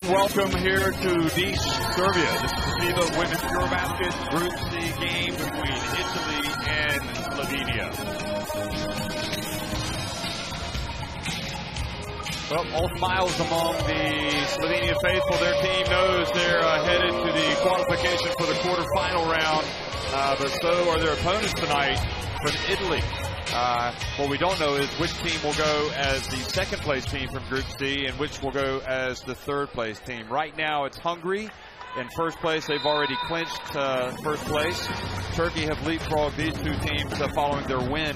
Welcome here to Niš, Serbia. This is the FIBA Women's Eurobasket Group C game between Italy and Slovenia. Well, all smiles among the Slovenian faithful. Their team knows they're headed to the qualification for the quarterfinal round, but so are their opponents tonight from Italy. What we don't know is which team will go as the second place team from Group C and which will go as the third place team. Right now it's Hungary in first place. They've already clinched first place. Turkey have leapfrogged these two teams following their win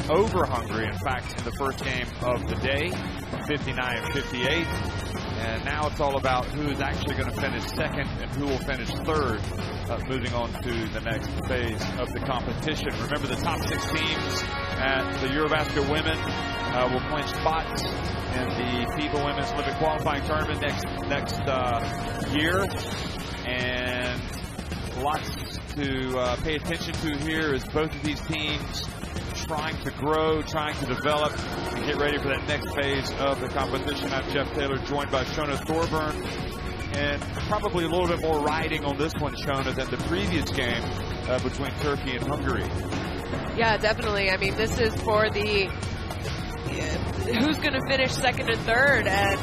over Hungary, in fact, in the first game of the day, 59-58. And now it's all about who is actually going to finish second and who will finish third, moving on to the next phase of the competition. Remember, the top 6 teams at the Eurobasket Women will clinch spots in the FIBA Women's Olympic Qualifying Tournament next year. And lots to pay attention to here is both of these teams trying to grow, trying to develop, and get ready for that next phase of the competition. I'm Jeff Taylor, joined by Shona Thorburn, and probably a little bit more riding on this one, Shona, than the previous game between Turkey and Hungary. Yeah, definitely. I mean, this is for the who's going to finish second and third, and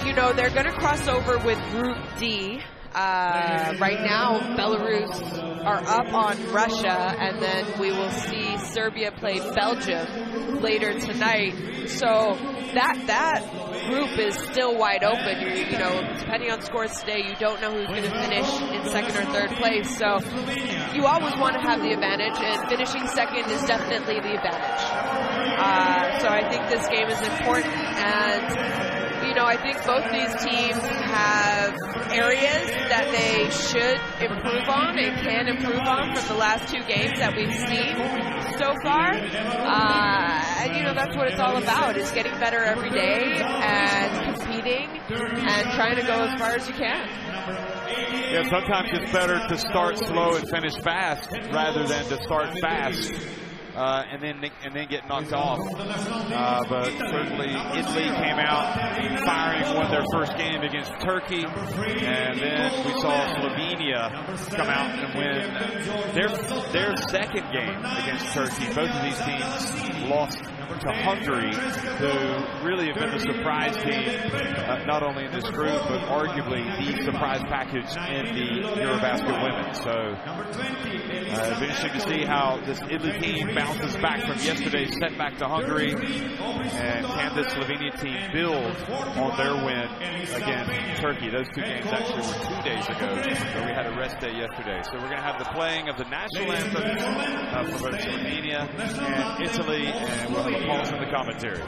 you know, they're going to cross over with Group D. Right now, Belarus are up on Russia, and then we will see Serbia play Belgium later tonight. So that group is still wide open. You know, depending on scores today, you don't know who's going to finish in second or third place. So you always want to have the advantage, and finishing second is definitely the advantage. So I think this game is important, and you know, I think both these teams have areas that they should improve on and can improve on from the last 2 games that we've seen so far. And, you know, that's what it's all about, is getting better every day and competing and trying to go as far as you can. Yeah, sometimes it's better to start slow and finish fast rather than to start fast and then get knocked off. But certainly Italy came out firing, won their first game against Turkey, and then we saw Slovenia come out and win their second game against Turkey. Both of these teams lost to Hungary, who really have been the surprise team, not only in this group, but arguably the surprise package in the Eurobasket Women. So it'll be interesting to see how this Italy team bounces back from yesterday's setback to Hungary, and can this Slovenia team build on their win against Turkey. Those 2 games actually were 2 days ago, so we had a rest day yesterday. So we're going to have the playing of the national anthem for both Slovenia and Italy, and we'll have a pause in the commentary.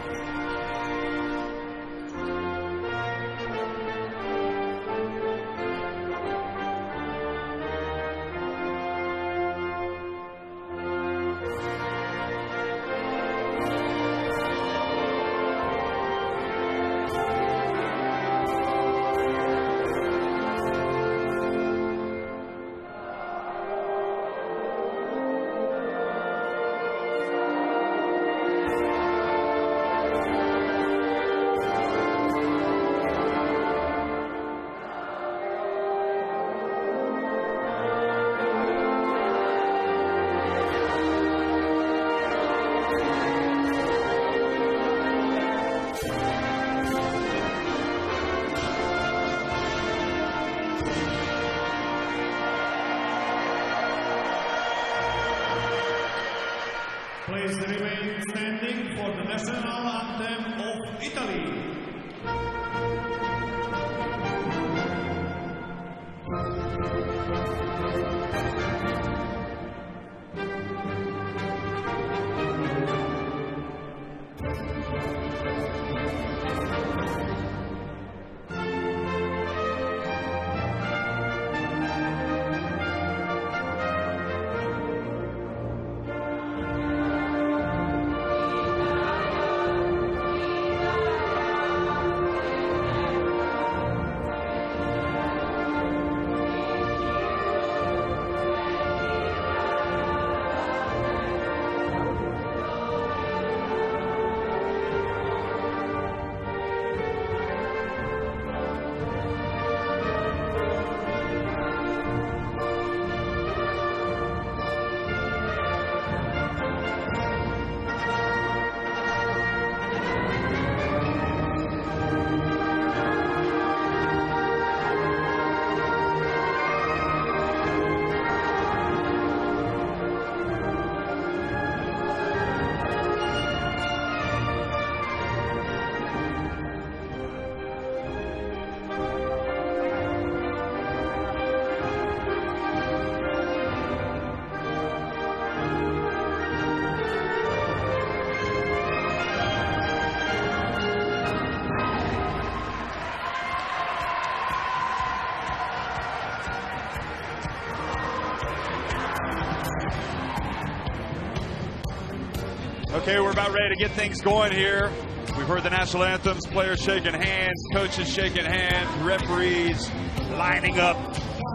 Okay, we're about ready to get things going here. We've heard the national anthems, players shaking hands, coaches shaking hands, referees lining up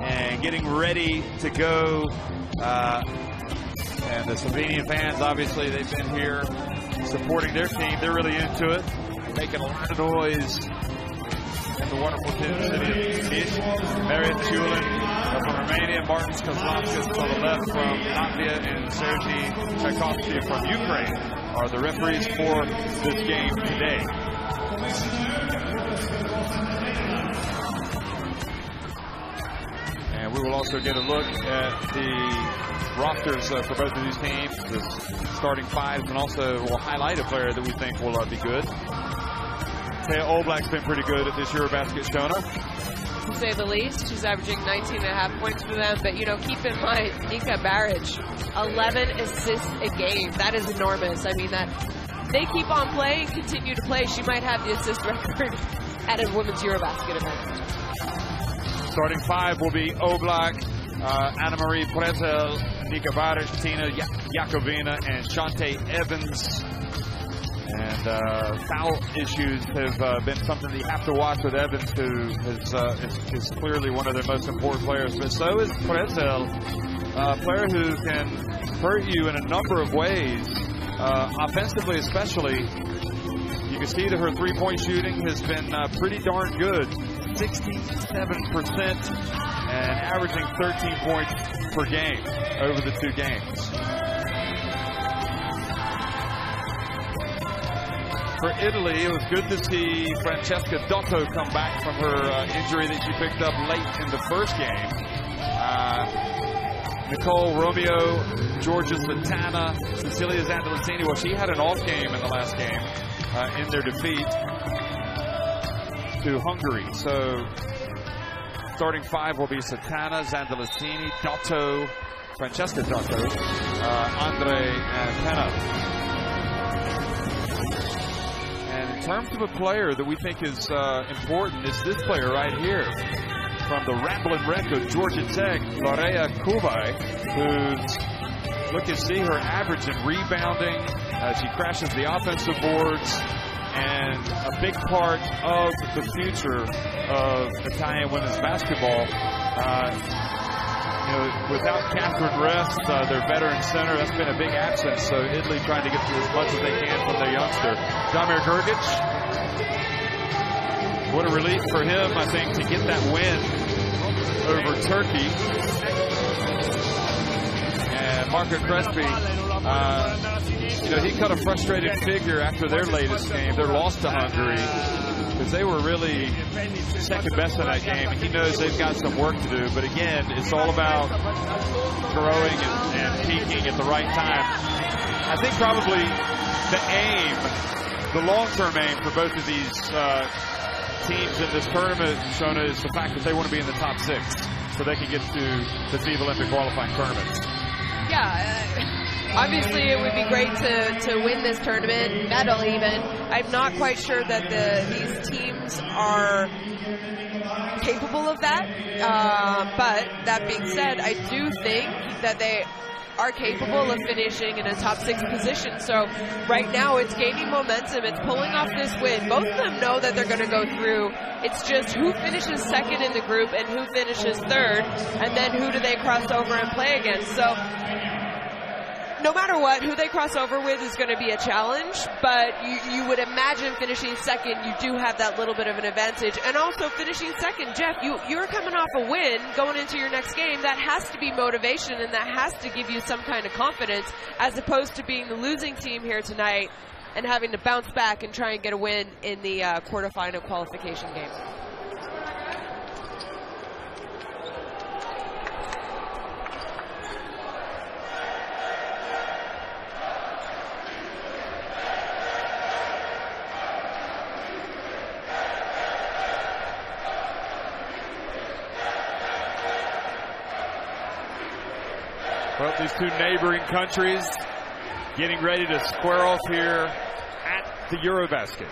and getting ready to go. And the Slovenian fans, obviously, they've been here supporting their team. They're really into it, making a lot of noise in the wonderful city of Niš. Marian Chulin from Romania, Martin Kozlovskis on the left from Latvia, and Sergei Tchaikovsky from Ukraine are the referees for this game today. And we will also get a look at the rosters for both of these teams, the starting fives, and also we'll highlight a player that we think will be good. Taya Oblak's been pretty good at this Eurobasket, Shona. To say the least. She's averaging 19.5 points for them. But, you know, keep in mind, Nika Baric, 11 assists a game. That is enormous. I mean, that they keep on playing, continue to play. She might have the assist record at a women's Eurobasket event. Starting five will be Oblak, Anna-Marie Prezel, Nika Baric, Tina Jakovina, and Shante Evans. And foul issues have been something that you have to watch with Evans, who is clearly one of their most important players. But so is Prezel, a player who can hurt you in a number of ways, offensively especially. You can see that her three-point shooting has been pretty darn good, 67%, and averaging 13 points per game over the two games. For Italy, it was good to see Francesca Dotto come back from her injury that she picked up late in the first game. Nicole Romeo, Georgia Santana, Cecilia Zandalicini, well, she had an off game in the last game in their defeat to Hungary. So starting five will be Santana, Zandalicini, Dotto, Francesca Dotto, Andre, and Penna. In terms of a player that we think is important, is this player right here from the Ramblin' Wreck of Georgia Tech, Lorea Kubai, who's, look and see her average in rebounding. She crashes the offensive boards, and a big part of the future of Italian women's basketball. You know, without Catherine Rest, their veteran center, that's been a big absence. So Italy trying to get as much as they can from their youngster. Damir Grgic, what a relief for him, I think, to get that win over Turkey. And Marco Crespi, you know, he cut a frustrated figure after their latest game, their loss to Hungary, because they were really second best in that game, and he knows they've got some work to do. But again, it's all about growing and peaking at the right time. I think probably the aim, the long-term aim for both of these teams in this tournament, Shona, is the fact that they want to be in the top six so they can get to the FIBA Olympic qualifying tournaments. Yeah, obviously it would be great to win this tournament, medal even. I'm not quite sure that these teams are capable of that. But that being said, I do think that they are capable of finishing in a top six position. So right now it's gaining momentum. It's pulling off this win. Both of them know that they're going to go through. It's just who finishes second in the group and who finishes third, and then who do they cross over and play against. So no matter what, who they cross over with is going to be a challenge, but you would imagine finishing second, you do have that little bit of an advantage. And also finishing second, Jeff, you're coming off a win going into your next game. That has to be motivation, and that has to give you some kind of confidence, as opposed to being the losing team here tonight and having to bounce back and try and get a win in the quarterfinal qualification game. Well, these two neighboring countries getting ready to square off here at the Eurobasket.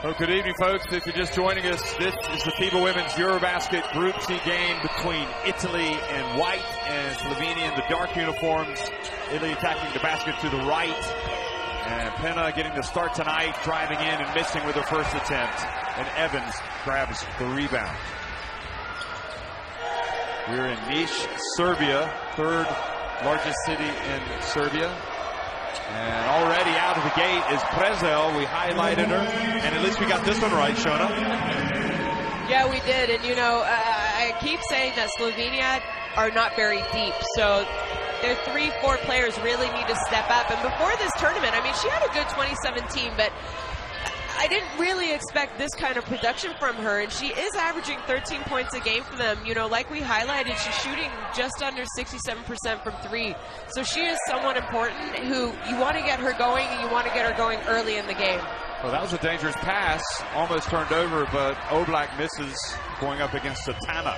Well, good evening, folks. If you're just joining us, this is the FIBA Women's Eurobasket Group C game between Italy in white and Slovenia in the dark uniforms. Italy attacking the basket to the right. And Penna getting the start tonight, driving in and missing with her first attempt. And Evans grabs the rebound. We're in Niš, Serbia, third largest city in Serbia. And already out of the gate is Prezel. We highlighted her, and at least we got this one right, Shona. Yeah, we did. And, you know, I keep saying that Slovenia are not very deep. So their 3-4 players really need to step up. And before this tournament, I mean, she had a good 2017, but I didn't really expect this kind of production from her, and she is averaging 13 points a game for them. You know, like we highlighted, she's shooting just under 67% from 3. So she is someone important who you want to get her going, and you want to get her going early in the game. Well, that was a dangerous pass, almost turned over, but Oblak misses going up against Satana.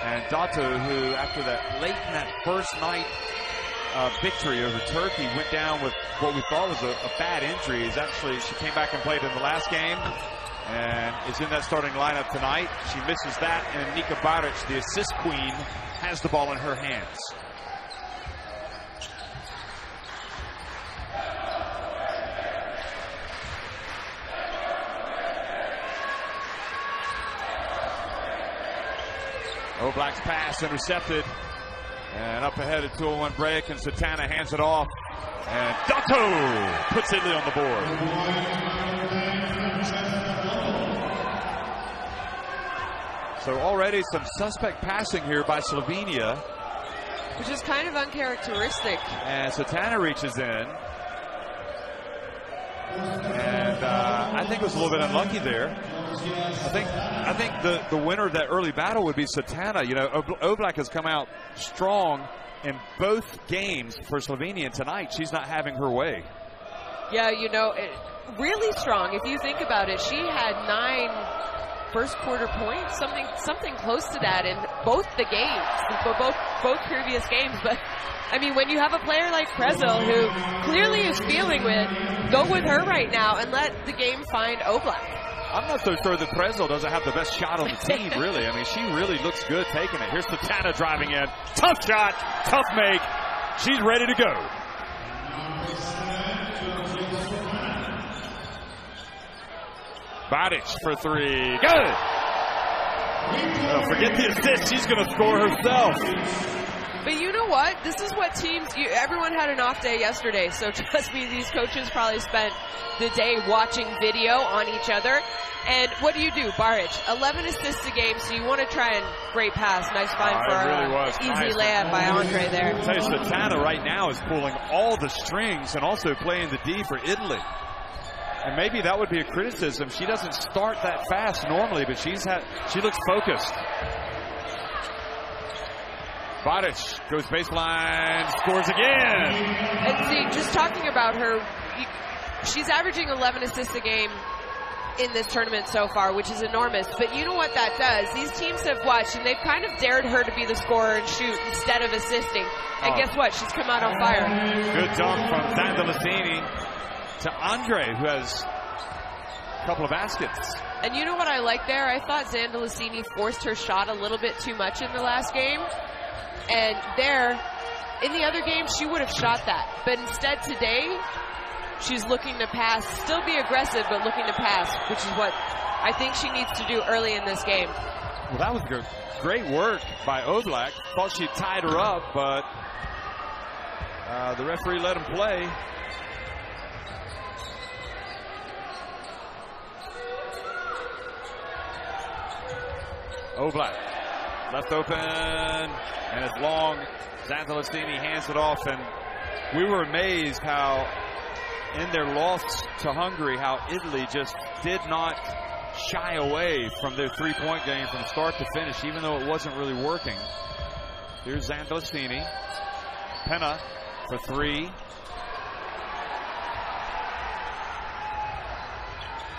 And Dato, who after that late in that first night victory over Turkey, went down with what we thought was a bad injury. Is actually, she came back and played in the last game and is in that starting lineup tonight. She misses that, and Nika Baric, the assist queen, has the ball in her hands. Oblak's pass intercepted. And up ahead at 2-1 break, and Satana hands it off. And Dato puts Italy on the board. So already some suspect passing here by Slovenia. Which is kind of uncharacteristic. And Satana reaches in. And I think it was a little bit unlucky there. I think the winner of that early battle would be Satana. You know, Oblak has come out strong in both games for Slovenia, and tonight she's not having her way. Yeah, you know, really strong. If you think about it, she had 9 first quarter points, something close to that in both the games, both previous games. But I mean, when you have a player like Prezel, who clearly is feeling it, go with her right now and let the game find Oblak. I'm not so sure that Prezel doesn't have the best shot on the team, really. I mean, she really looks good taking it. Here's Satana driving in. Tough shot, tough make. She's ready to go. Baric for 3. Good! Oh, forget the assist. She's going to score herself. But you know what? This is what teams, everyone had an off day yesterday, so trust me, these coaches probably spent the day watching video on each other. And what do? Baric, 11 assists a game, so you want to try and great pass. Nice find for an easy layup by Andre there. I'll tell you, Satana right now is pulling all the strings and also playing the D for Italy. And maybe that would be a criticism. She doesn't start that fast normally, but she looks focused. Baric goes baseline, scores again. And see, just talking about her, she's averaging 11 assists a game in this tournament so far, which is enormous. But you know what that does? These teams have watched, and they've kind of dared her to be the scorer and shoot instead of assisting. And guess what? She's come out on fire. Good dunk from Zandalasini to Andre, who has a couple of baskets. And you know what I like there? I thought Zandalasini forced her shot a little bit too much in the last game. And there, in the other game, she would have shot that. But instead today, she's looking to pass, still be aggressive, but looking to pass, which is what I think she needs to do early in this game. Well, that was great work by Oblak. Thought she tied her up, but the referee let him play. Oblak left open, and it's long. Zandalasini hands it off, and we were amazed how in their loss to Hungary, how Italy just did not shy away from their three-point game from start to finish, even though it wasn't really working. Here's Zandalasini. Penna for 3.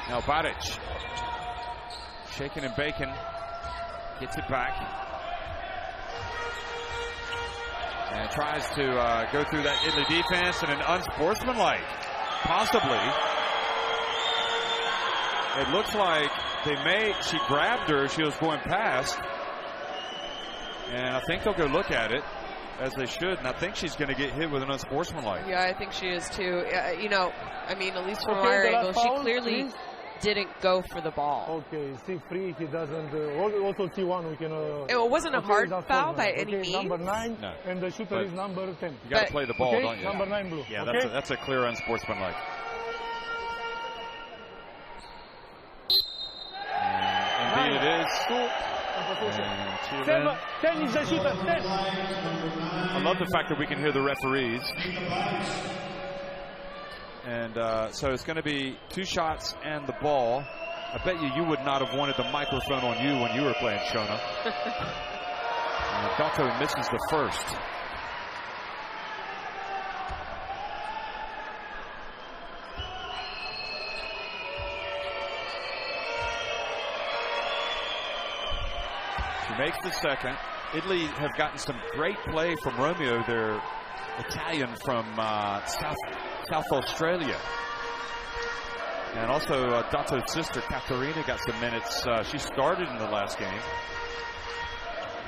Now Baric, shaking and baking, gets it back. And tries to go through that Italy defense, and an unsportsmanlike, possibly. It looks like she grabbed her. She was going past. And I think they'll go look at it, as they should. And I think she's going to get hit with an unsportsmanlike. Yeah, I think she is too. You know, I mean, at least from our angle, she clearly didn't go for the ball. Okay, C3, he doesn't. Also C1, we can. It wasn't a hard foul by any means. Number 9, no. And the shooter is number 10. You got to play the ball, don't you? Number 9 blue. Yeah, that's a clear unsportsmanlike. And indeed it is. 10 is the shooter. 10. I love the fact that we can hear the referees. And so it's going to be 2 shots and the ball. I bet you would not have wanted the microphone on you when you were playing, Shona. Dato misses the first. She makes the second. Italy have gotten some great play from Romeo, their Italian from South Australia. And also Dato's sister, Caterina, got some minutes. She started in the last game.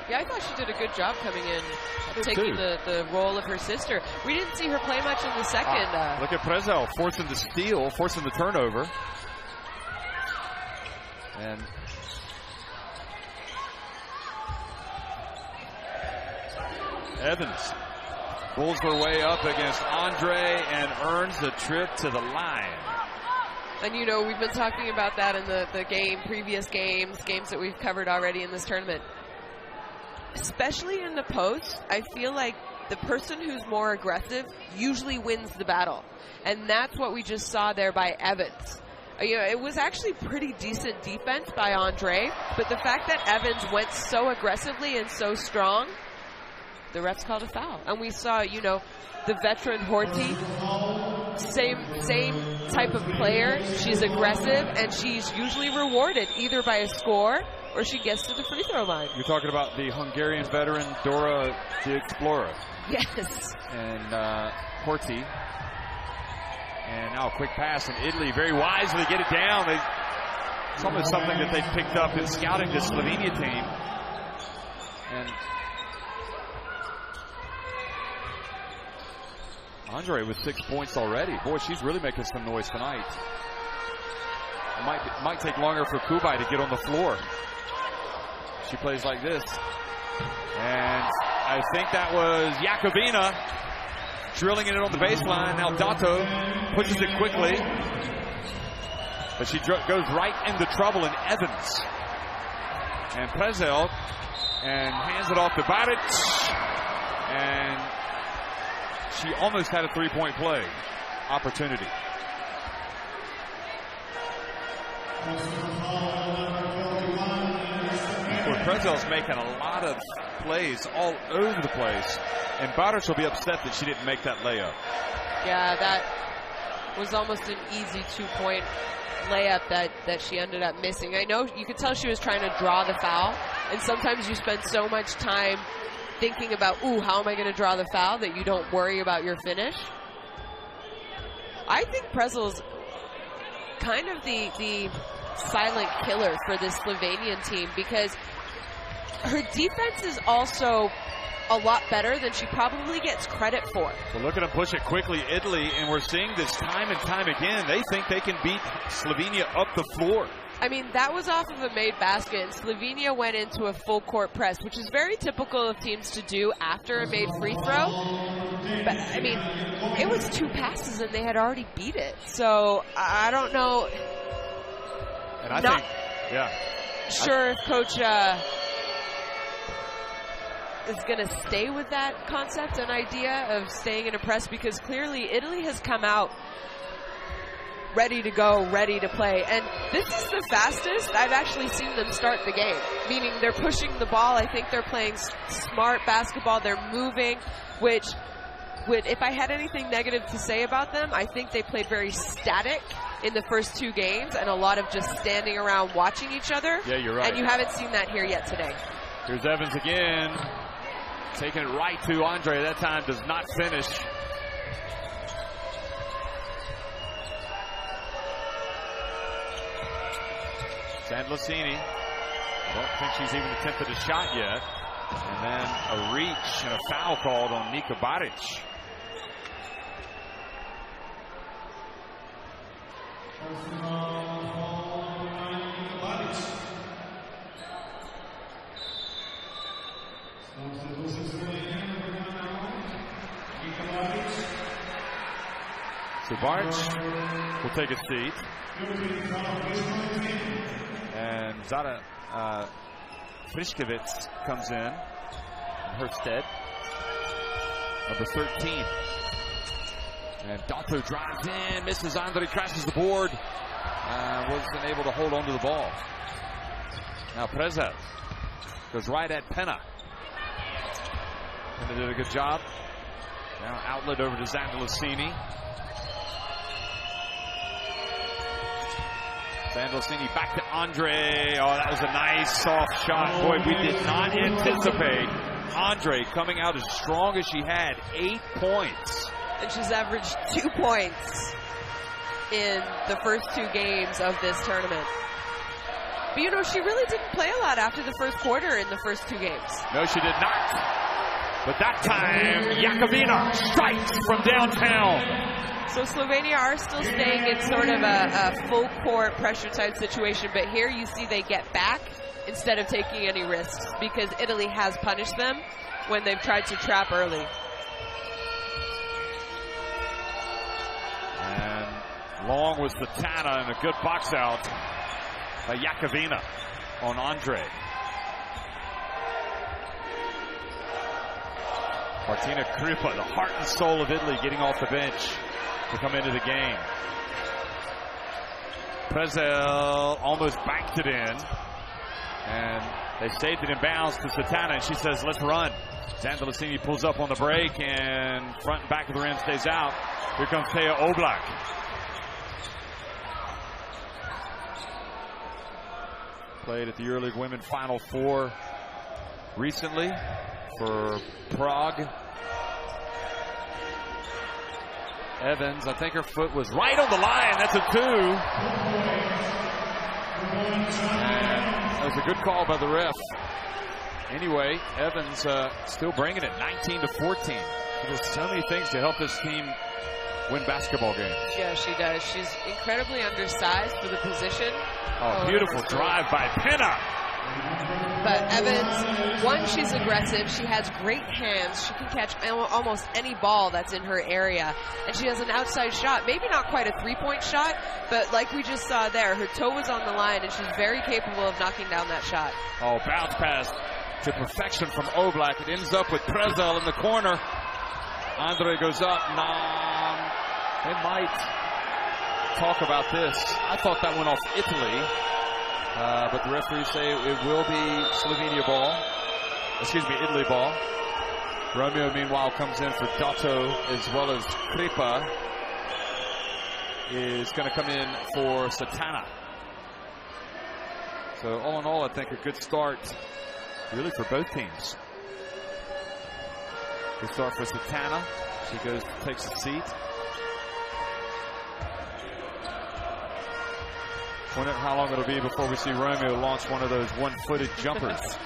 Yeah, I thought she did a good job coming in, taking the role of her sister. We didn't see her play much in the second. Look at Prezel forcing the steal, forcing the turnover. And Evans pulls her way up against Andre and earns the trip to the line. And, you know, we've been talking about that in the previous games that we've covered already in this tournament. Especially in the post, I feel like the person who's more aggressive usually wins the battle. And that's what we just saw there by Evans. You know, it was actually pretty decent defense by Andre, but the fact that Evans went so aggressively and so strong, the refs called a foul. And we saw, you know, the veteran Horty, same type of player. She's aggressive, and she's usually rewarded either by a score or she gets to the free throw line. You're talking about the Hungarian veteran Dora the Explorer. Yes. And Horty. And now a quick pass, and Italy very wisely get it down. It's almost something that they picked up in scouting the Slovenia team. And Andre with 6 points already. Boy, she's really making some noise tonight. It might take longer for Kubai to get on the floor. She plays like this. And I think that was Jakobina drilling it on the baseline. Now Dato pushes it quickly. But she goes right into trouble in Evans. And Prezel and hands it off to Baric. And she almost had a three-point play opportunity. Prezel's making a lot of plays all over the place, and Baric will be upset that she didn't make that layup. Yeah, that was almost an easy 2-point layup that she ended up missing. I know you could tell she was trying to draw the foul, and sometimes you spend so much time thinking about, ooh, how am I going to draw the foul, that you don't worry about your finish. I think Prezel's kind of the silent killer for this Slovenian team, because her defense is also a lot better than she probably gets credit for. Well, look at them push it quickly, Italy, and we're seeing this time and time again. They think they can beat Slovenia up the floor. I mean, that was off of a made basket, and Slovenia went into a full court press, which is very typical of teams to do after a made free throw. But, I mean, it was 2 passes and they had already beat it. So, I don't know. And I think, yeah. Sure if Coach is going to stay with that concept and idea of staying in a press, because clearly Italy has come out ready to go, ready to play. And this is the fastest I've actually seen them start the game, meaning they're pushing the ball. I think they're playing smart basketball. They're moving, which if I had anything negative to say about them, I think they played very static in the first 2 games and a lot of just standing around watching each other. Yeah, you're right. And you haven't seen that here yet today. Here's Evans again, taking it right to Andre. That time does not finish. Sandlicini, I don't think she's even attempted a shot yet. And then a reach and a foul called on Nika Baric. So Baric will take a seat. And Zara Friškevitz comes in her stead. Number 13. And Dato drives in, misses. Andre crashes the board. Wasn't able to hold on to the ball. Now Prezel goes right at Penna. Penna did a good job. Now outlet over to Sandlicini. Sandlicini back to Andre. Oh, that was a nice soft shot. Boy, we did not anticipate Andre coming out as strong as she had. 8 points. And she's averaged 2 points in the first 2 games of this tournament. But you know, she really didn't play a lot after the first quarter in the first 2 games. No, she did not. But that time, Jakovina strikes from downtown. So Slovenia are still staying in sort of a full court pressure type situation, but here you see they get back instead of taking any risks because Italy has punished them when they've tried to trap early. And long was the Tana and a good box out by Jakovina on Andre. Martina Kripa, the heart and soul of Italy, getting off the bench to come into the game. Prezel almost banked it in. And they saved it in bounds to Satana, and she says, let's run. Sandlicini pulls up on the break, and front and back of the rim stays out. Here comes Thea Oblak. Played at the EuroLeague Women Final Four recently for Prague. Evans, I think her foot was right on the line. That's a 2. And that was a good call by the ref. Anyway, Evans still bringing it, 19-14. She does so many things to help this team win basketball games. Yeah, she does. She's incredibly undersized for the position. Oh, beautiful drive by Penna. But Evans, one, she's aggressive. She has great hands. She can catch almost any ball that's in her area. And she has an outside shot. Maybe not quite a 3-point shot, but like we just saw there, her toe was on the line, and she's very capable of knocking down that shot. Oh, bounce pass to perfection from Oblak. It ends up with Prezel in the corner. Andre goes up. They might talk about this. I thought that went off Italy. But the referees say it will be Slovenia ball. Excuse me, Italy ball. Romeo, meanwhile, comes in for Dato as well as Kripa is going to come in for Satana. So all in all, I think a good start really for both teams. Good start for Satana. She takes a seat. Wonder how long it'll be before we see Romeo launch one of those one-footed jumpers.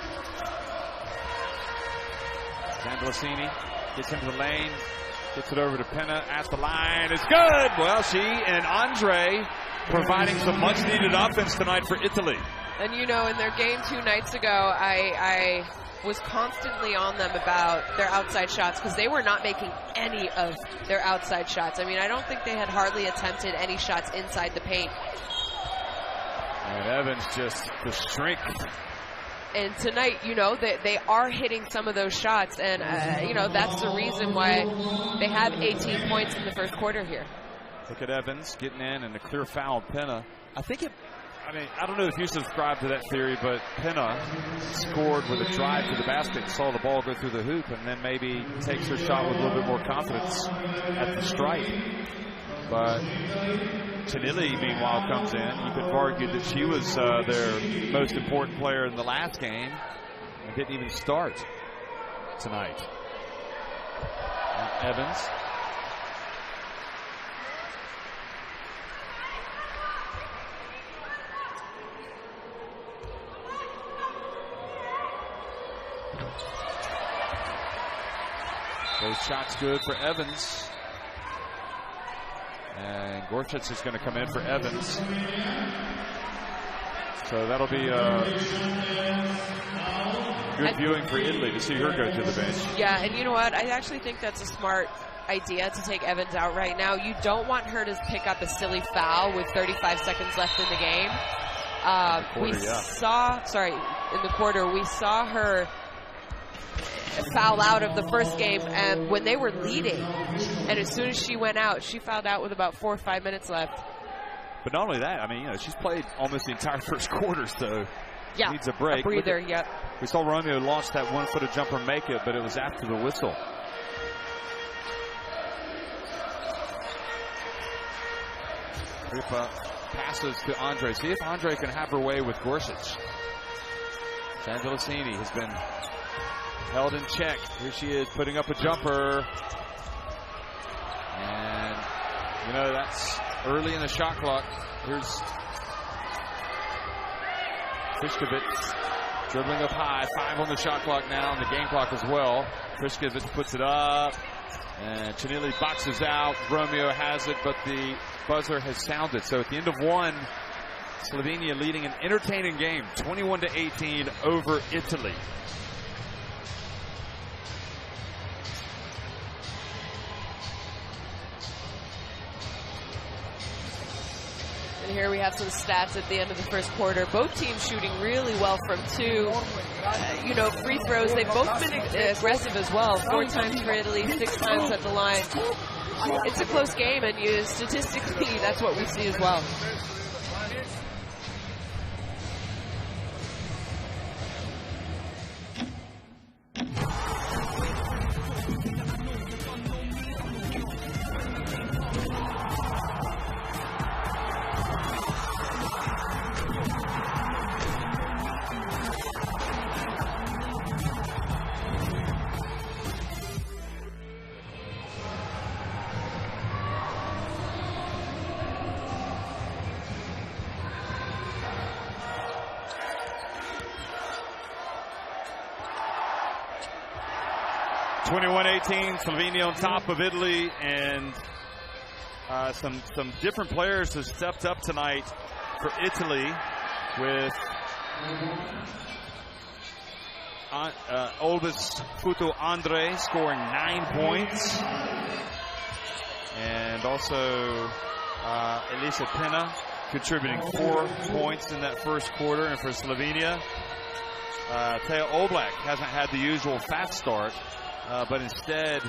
Sandlicini gets into the lane, gets it over to Penna at the line. It's good! Well, she and Andre providing some much-needed offense tonight for Italy. And you know, in their game 2 nights ago, I was constantly on them about their outside shots because they were not making any of their outside shots. I mean, I don't think they had hardly attempted any shots inside the paint. And Evans just the strength. And tonight, you know, they are hitting some of those shots, and you know, that's the reason why they have 18 points in the first quarter here. Look at Evans getting in and a clear foul on Penna. I don't know if you subscribe to that theory, but Penna scored with a drive to the basket and saw the ball go through the hoop, and then maybe takes her shot with a little bit more confidence at the strike. But Chanili, meanwhile, comes in. You could argue that she was their most important player in the last game and didn't even start tonight. Evans. Those shots good for Evans. And Gorchitz is going to come in for Evans. So that'll be good viewing for Italy to see her go to the bench. Yeah, and you know what? I actually think that's a smart idea to take Evans out right now. You don't want her to pick up a silly foul with 35 seconds left in the game. We saw her foul out of the first game and when they were leading, and as soon as she went out, she fouled out with about 4 or 5 minutes left. But not only that, I mean, you know, she's played almost the entire first quarter, so needs a break. A breather, yep. We saw Romeo launch that one-footed jumper, make it, but it was after the whistle. Kripa passes to Andre. See if Andre can have her way with Gorsuch. Sandelicini has been held in check. Here she is putting up a jumper. And, you know, that's early in the shot clock. Here's Fischkovitz dribbling up high. 5 on the shot clock now, and the game clock as well. Fischkovitz puts it up. And Chanili boxes out. Romeo has it, but the buzzer has sounded. So at the end of one, Slovenia leading an entertaining game, 21-18 over Italy. And here we have some stats at the end of the first quarter. Both teams shooting really well from two. You know, free throws, they've both been aggressive as well. 4 times for Italy, 6 times at the line. It's a close game, and statistically, that's what we see as well. Slovenia on top of Italy, and some different players have stepped up tonight for Italy with Olbis Futo Andre scoring 9 points, and also Elisa Pena contributing 4 points in that first quarter. And for Slovenia, Teo Oblak hasn't had the usual fast start. But instead,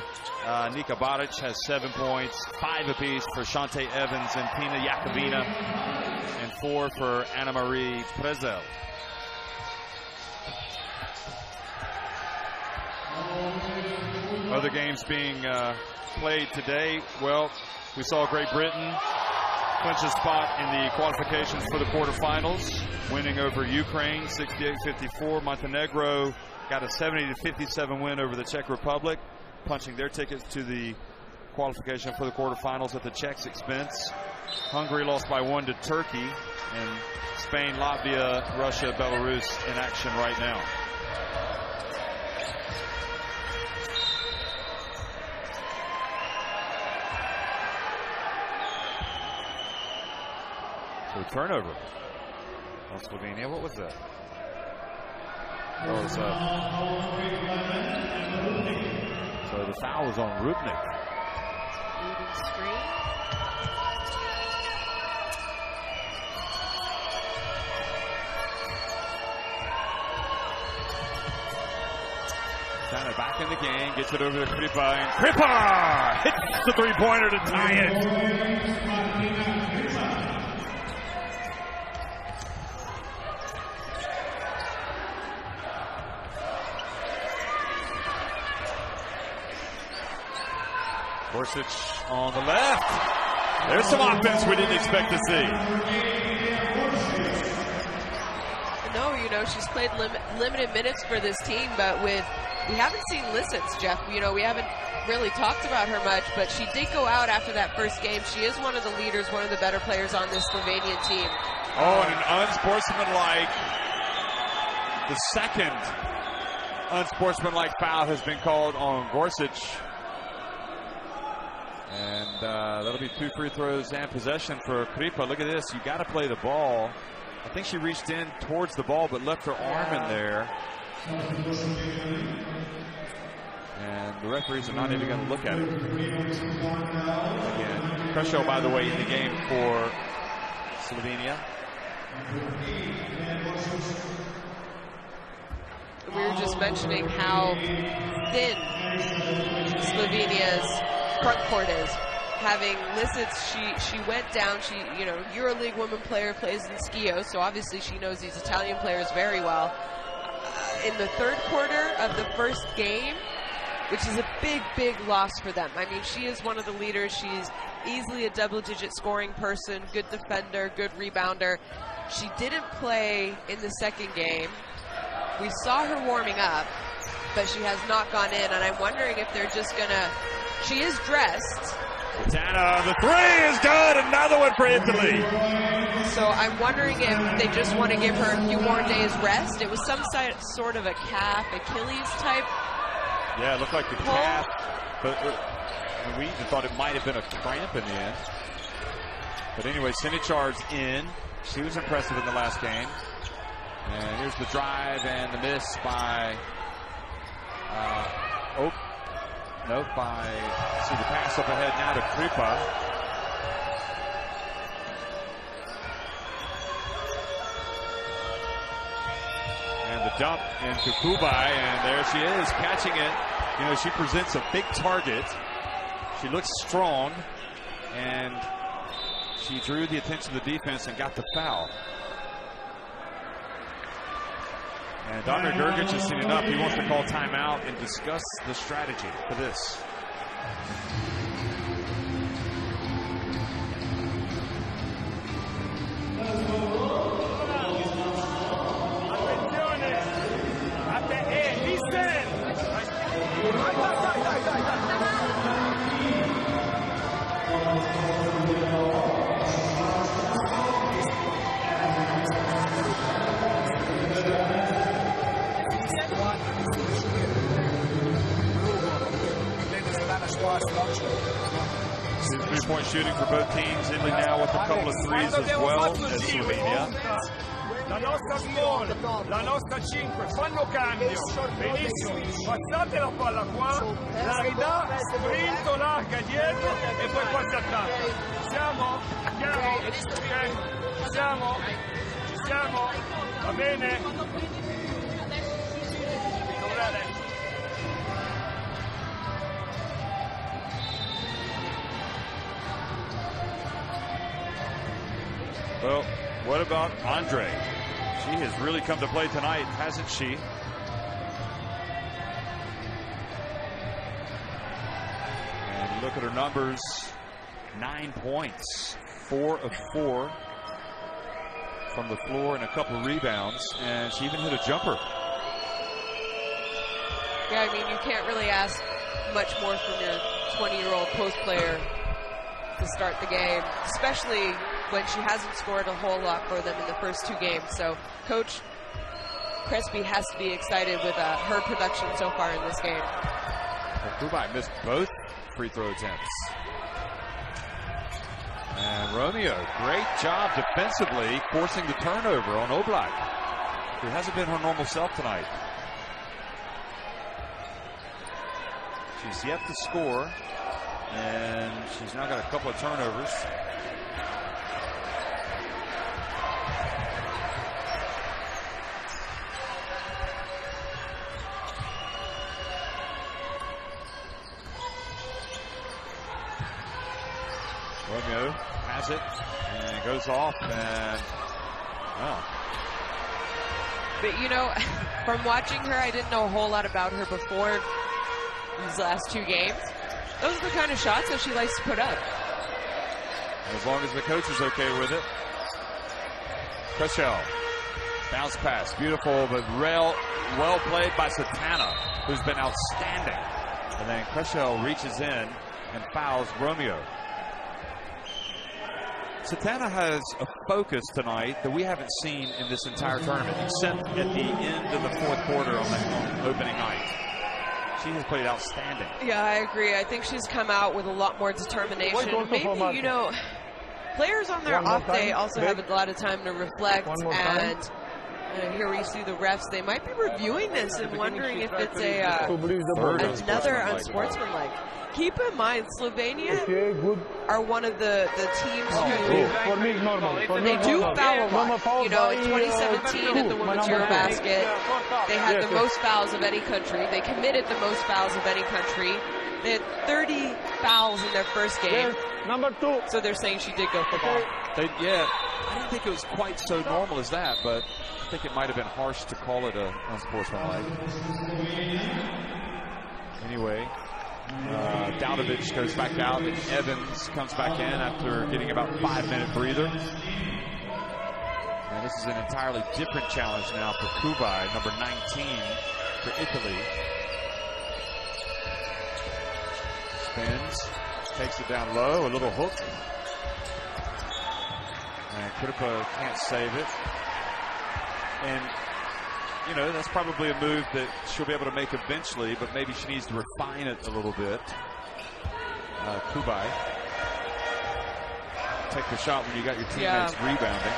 Nika Baric has 7 points, 5 apiece for Shante Evans and Tina Jakobina, and 4 for Anna Marie Prezel. Other games being played today. Well, we saw Great Britain clinch a spot in the qualifications for the quarterfinals, winning over Ukraine 68-54. Montenegro got a 70-57 win over the Czech Republic, punching their tickets to the qualification for the quarterfinals at the Czechs' expense. Hungary lost by 1 to Turkey, and Spain, Latvia, Russia, Belarus in action right now. So turnover on Slovenia. What was that? So the foul was on Rubnik. Leading screen. Kind of back in the game, gets it over to Kripa, and Kripa hits the 3-pointer to tie it. Gorsuch on the left. There's some offense we didn't expect to see. No, you know, she's played limited minutes for this team, but we haven't seen Lisic's, Jeff. You know, we haven't really talked about her much, but she did go out after that first game. She is one of the leaders, one of the better players on this Slovenian team. Oh, and an unsportsmanlike, the second unsportsmanlike foul has been called on Gorsuch. And that'll be 2 free throws and possession for Kripa. Look at this. You got to play the ball. I think she reached in towards the ball but left her arm in there. And the referees are not even going to look at it. Again, Kreshel, by the way, in the game for Slovenia. We were just mentioning how thin Slovenia's front court is. Having Lisitz, she went down. She, EuroLeague women player, plays in Schio, so obviously she knows these Italian players very well. In the third quarter of the first game, which is a big, big loss for them. I mean, she is one of the leaders. She's easily a double-digit scoring person, good defender, good rebounder. She didn't play in the second game. We saw her warming up, but she has not gone in, and I'm wondering if they're just gonna, she is dressed. Tana, the 3 is good, another one for Italy. So I'm wondering if they just want to give her a few more days rest. It was some sort of a calf, Achilles type. Yeah, it looked like the calf, but we even thought it might have been a cramp in the end. But anyway, Sinichar's in. She was impressive in the last game. And here's the drive and the miss by, see the pass up ahead now to Kripa. And the dump into Kubai, and there she is, catching it. She presents a big target. She looks strong, and she drew the attention of the defense and got the foul. And Dr. Gergic has seen enough. He wants to call timeout and discuss the strategy for this. Three-point shooting for both teams. Italy now with a couple of threes as well as Slovenia. La nostra small, la nostra 5, fanno cambio, benissimo, passate la palla qua, la ridà, sprint, larga dietro e poi qua si attacca. Siamo? Chiaro? Ok? Siamo? Ci siamo? Va bene? Well, what about Andre? She has really come to play tonight, hasn't she? And you look at her numbers, 9 points, 4 of 4 from the floor and a couple of rebounds, and she even hit a jumper. Yeah, I mean, you can't really ask much more from your 20-year-old post player to start the game, especially when she hasn't scored a whole lot for them in the first 2 games. So Coach Crespi has to be excited with her production so far in this game. Well, Kubai missed both free throw attempts. And Romeo, great job defensively, forcing the turnover on Oblak, who hasn't been her normal self tonight. She's yet to score, and she's now got a couple of turnovers. Romeo has it and goes off, and But from watching her, I didn't know a whole lot about her before these last 2 games. Those are the kind of shots that she likes to put up. As long as the coach is okay with it. Kreshel, bounce pass, beautiful, but well played by Satana, who's been outstanding. And then Kreshel reaches in and fouls Romeo. Satana has a focus tonight that we haven't seen in this entire tournament, except at the end of the fourth quarter on opening night. She has played outstanding. Yeah, I agree. I think she's come out with a lot more determination. Maybe, you know, players on their off day also have a lot of time to reflect, and here we see the refs. They might be reviewing this and wondering if it's another unsportsmanlike. Keep in mind, Slovenia are one of the teams who for me, normal. they do foul a lot. You know, in 2017 at the Women's Eurobasket, they had the most fouls of any country. They committed the most fouls of any country. They had 30 fouls in their first game. Number 2. So they're saying she did go for ball. I didn't think it was quite so normal as that, but I think it might have been harsh to call it a unsportsmanlike. Anyway, Dowdovich goes back out, and Evans comes back in after getting about a 5-minute breather. And this is an entirely different challenge now for Kubai, number 19 for Italy. Spins, takes it down low, a little hook. And Kripa can't save it. And, you know, that's probably a move that she'll be able to make eventually, but maybe she needs to refine it a little bit. Kubai. Take the shot when you got your teammates rebounding.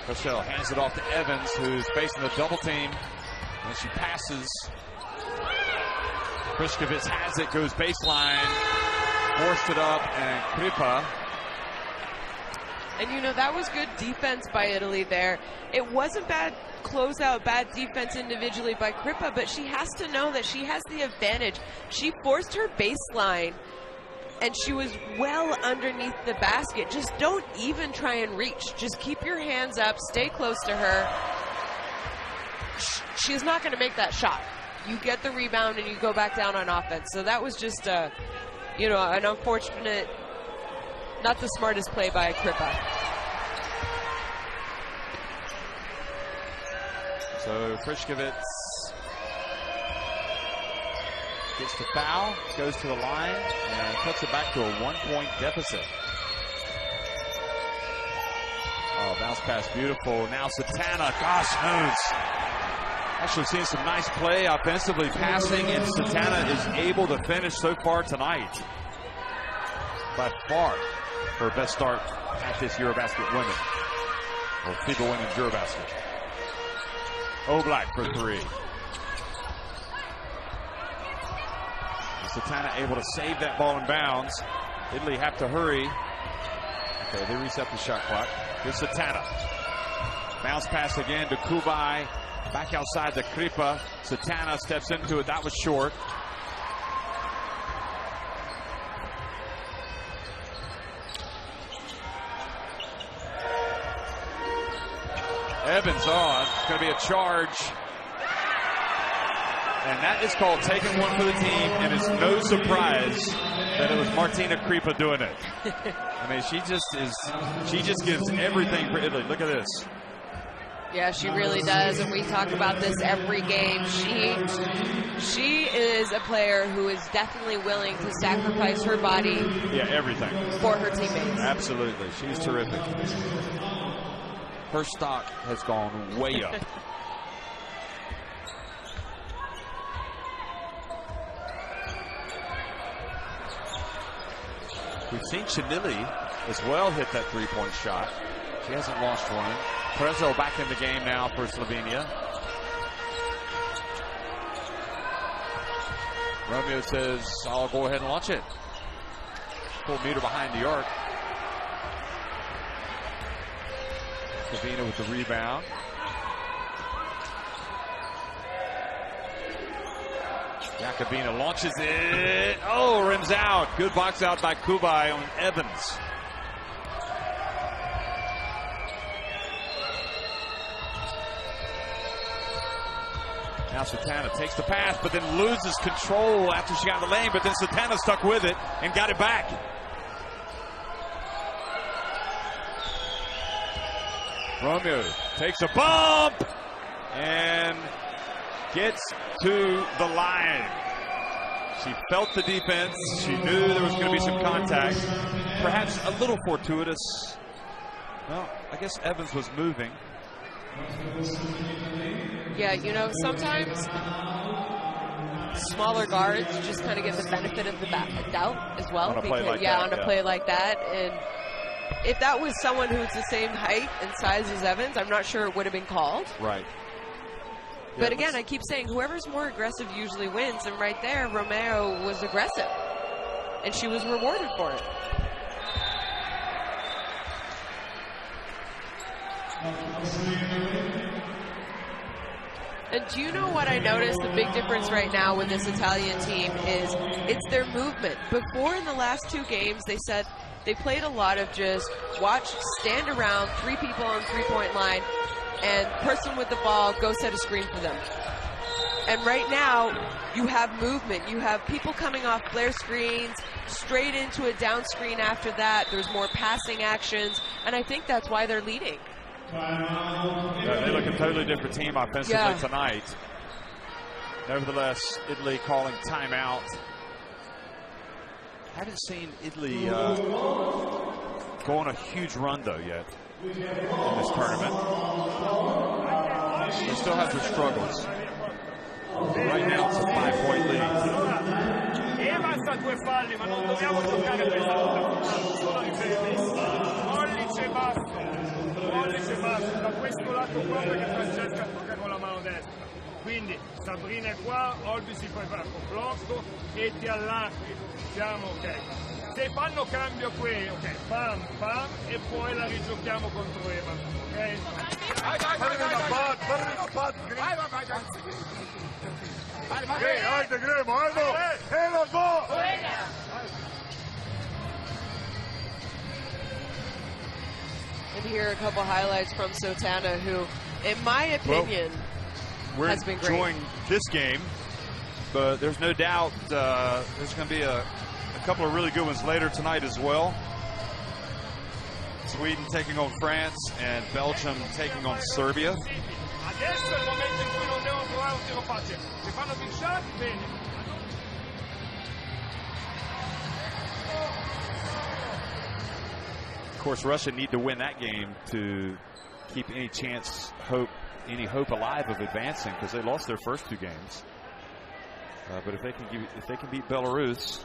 Rochelle hands it off to Evans, who's facing the double team. And she passes. Krišković has it, goes baseline, forced it up, and Kripa. And you know, that was good defense by Italy there. It wasn't bad closeout, bad defense individually by Kripa, but she has to know that she has the advantage. She forced her baseline, and she was well underneath the basket. Just don't even try and reach. Just keep your hands up, stay close to her. She's not going to make that shot. You get the rebound and you go back down on offense. So that was just, you know, an unfortunate, not the smartest play by Kripa. So Krišković gets the foul, goes to the line, and cuts it back to a 1-point deficit. Oh, bounce pass, beautiful. Now Satana, gosh knows. Actually seeing some nice play offensively passing, and Satana is able to finish so far tonight. By far her best start at this Eurobasket women, or FIBA Women's Eurobasket. Oblak for 3. And Satana able to save that ball in bounds. Italy have to hurry. Okay, they reset the shot clock. Here's Satana. Bounce pass again to Kubai. Back outside to Kripa. Satana steps into it. That was short. Evans on. It's going to be a charge. And that is called taking one for the team, and it's no surprise that it was Martina Kripa doing it. I mean, she just gives everything for Italy. Look at this. Yeah, she really does, and we talk about this every game. She is a player who is definitely willing to sacrifice her body. Yeah, everything. For her teammates. Absolutely. She's terrific. Her stock has gone way up. We've seen Chinili as well hit that three-point shot. She hasn't lost one. Prezzo back in the game now for Slovenia. Romeo says, I'll go ahead and launch it. Full meter behind the arc. Kavina with the rebound. Jakobina launches it. Oh, rims out. Good box out by Kubai on Evans. Now Satana takes the pass, but then loses control after she got in the lane, but then Satana stuck with it and got it back. Romeo takes a bump, and gets to the line. She felt the defense. She knew there was going to be some contact. Perhaps a little fortuitous. Well, I guess Evans was moving. Yeah, you know, sometimes smaller guards just kind of get the benefit of the doubt as well. On a play like that, on a play like that. And if that was someone who's the same height and size as Evans, I'm not sure it would have been called. Right. But again, I keep saying whoever's more aggressive usually wins. And right there, Romeo was aggressive. And she was rewarded for it. And do you know what I noticed? The big difference right now with this Italian team is it's their movement. Before, in the last 2 games, they said they played a lot of just watch, stand around, 3 people on three-point line, and person with the ball, go set a screen for them. And right now, you have movement. You have people coming off flare screens, straight into a down screen after that. There's more passing actions, and I think that's why they're leading. Yeah, they look a totally different team offensively tonight. Nevertheless, Italy calling timeout. Haven't seen Italy go on a huge run, though, yet in this tournament. They still have their struggles. Right now, it's a 5-point lead. Evans ha 2 falli, ma non dobbiamo giocare pollice basso, da questo lato qua perché Francesca tocca con la mano destra. Quindi Sabrina è qua, Olby si prepara con blocco e ti allarghi. Diciamo ok. Se fanno cambio qui, ok, pam, pam, e poi la rigiochiamo contro Evans, ok? And here are a couple highlights from Sotana, who, in my opinion, has been great. We're enjoying this game, but there's no doubt there's going to be a couple of really good ones later tonight as well. Sweden taking on France and Belgium taking on Serbia. Adesso è il momento in cui non devono provare un tiro facile. Se fanno big shot, bene. Of course, Russia need to win that game to keep any hope alive of advancing, because they lost their first 2 games. But if they can beat Belarus,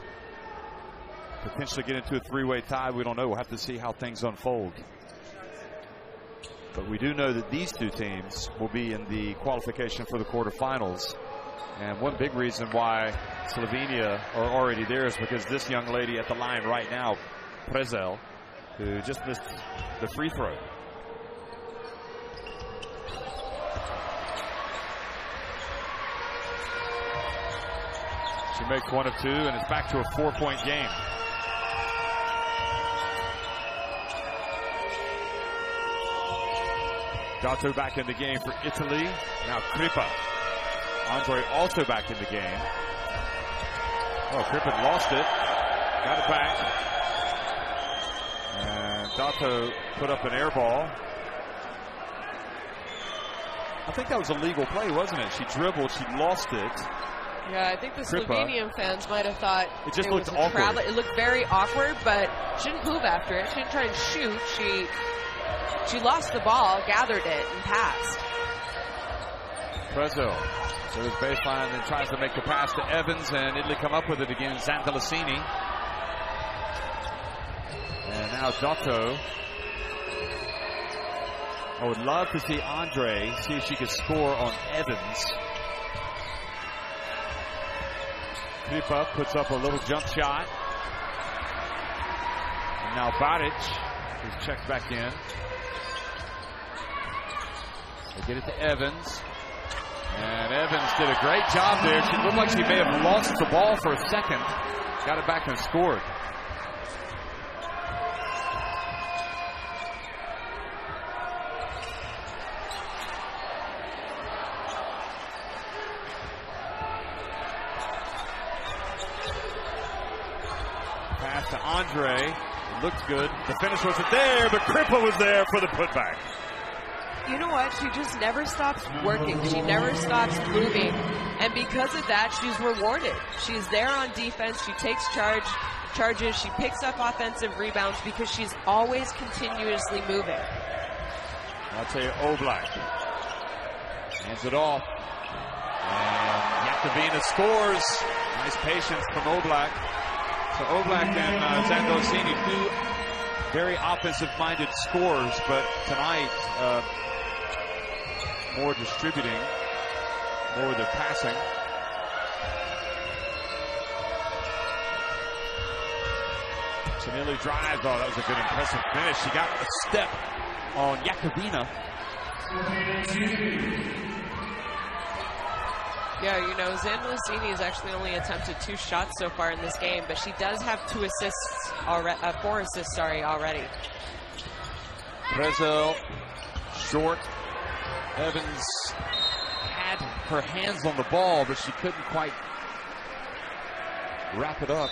potentially get into a 3-way tie, we don't know. We'll have to see how things unfold. But we do know that these 2 teams will be in the qualification for the quarterfinals. And one big reason why Slovenia are already there is because this young lady at the line right now, Prezel, who just missed the free throw. She makes 1 of 2, and it's back to a 4-point game. Dato back in the game for Italy. Now Kripa. Andre also back in the game. Oh, Kripa lost it. Got it back. And Dato put up an air ball. I think that was a legal play, wasn't it? She dribbled, she lost it. Yeah, I think the Kripa. Slovenian fans might have thought it just looked awkward. It looked very awkward, but she didn't move after it. She didn't try and shoot. She lost the ball, gathered it, and passed. Prezzo to his baseline and tries to make the pass to Evans, and Italy come up with it again. Zandalasini. And now Dato. I would love to see Andre see if she could score on Evans. Kripa puts up a little jump shot. And now Baric is checked back in. They get it to Evans. And Evans did a great job there. She looked like she may have lost the ball for a second. Got it back and scored. Pass to Andre. It looked good. The finish wasn't there, but Kripa was there for the putback. you know what? She just never stops working. She never stops moving. And because of that, she's rewarded. She's there on defense. She takes charges. She picks up offensive rebounds because she's always continuously moving. I'll tell you, Oblak hands it off. And Jakubina scores. Nice patience from Oblak. So Oblak and Zandolosini, two very offensive-minded scorers, but tonight more distributing, more with their passing. Chanili drives. Oh, that was a good, impressive finish. She got a step on Jakubina. Yeah, you know, Zandolosini has actually only attempted 2 shots so far in this game, but she does have 4 assists already. Brazil, short. Evans had her hands on the ball, but she couldn't quite wrap it up.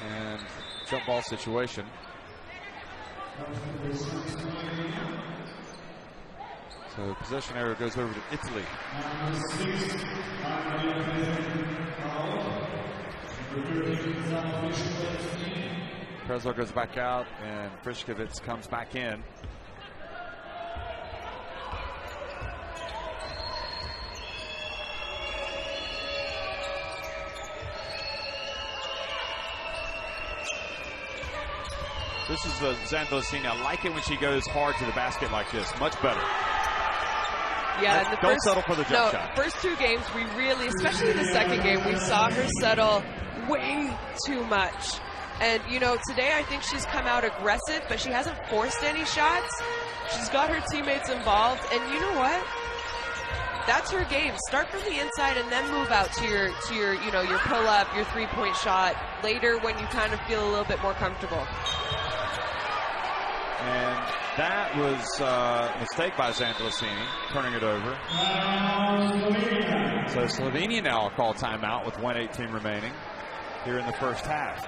And jump ball situation. So possession arrow goes over to Italy. Prezzo goes back out and Frišković comes back in. This is Zandolosini. I like it when she goes hard to the basket like this. Much better. Yeah, and don't settle for the jump shot. First 2 games, we really, especially the second game, we saw her settle way too much. And, you know, today I think she's come out aggressive, but she hasn't forced any shots. She's got her teammates involved, and you know what? That's her game. Start from the inside and then move out to your you know, your pull-up, your 3-point shot later when you kind of feel a little bit more comfortable. And that was a mistake by Zandolosini, turning it over. So Slovenia now will call timeout with 1:18 remaining here in the first half.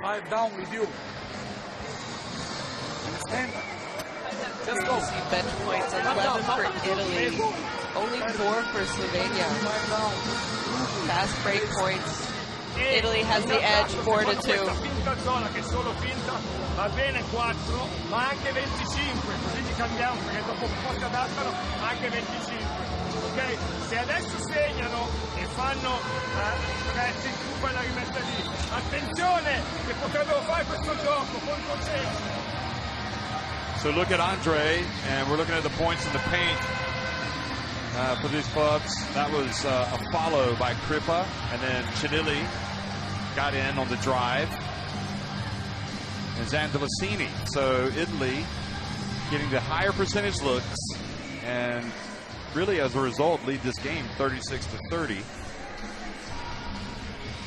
I'm down with you. Understand? Just go. See bench points, 11 for Italy, only 4 for Slovenia. Fast break points. Italy has the edge, 4-2. Va bene 4, ma anche 25, così li cambiamo perché dopo un po' si adattano, anche 25. Ok? Se adesso segnano e fanno ragazzi, tu fai la rimessa lì. Attenzione che potrebbero fare questo gioco contro te. So look at Andre, and we're looking at the points in the paint for these clubs. That was a follow by Kripa, and then Chanili got in on the drive. And Zandolosini. So Italy getting the higher percentage looks, and really as a result lead this game 36-30.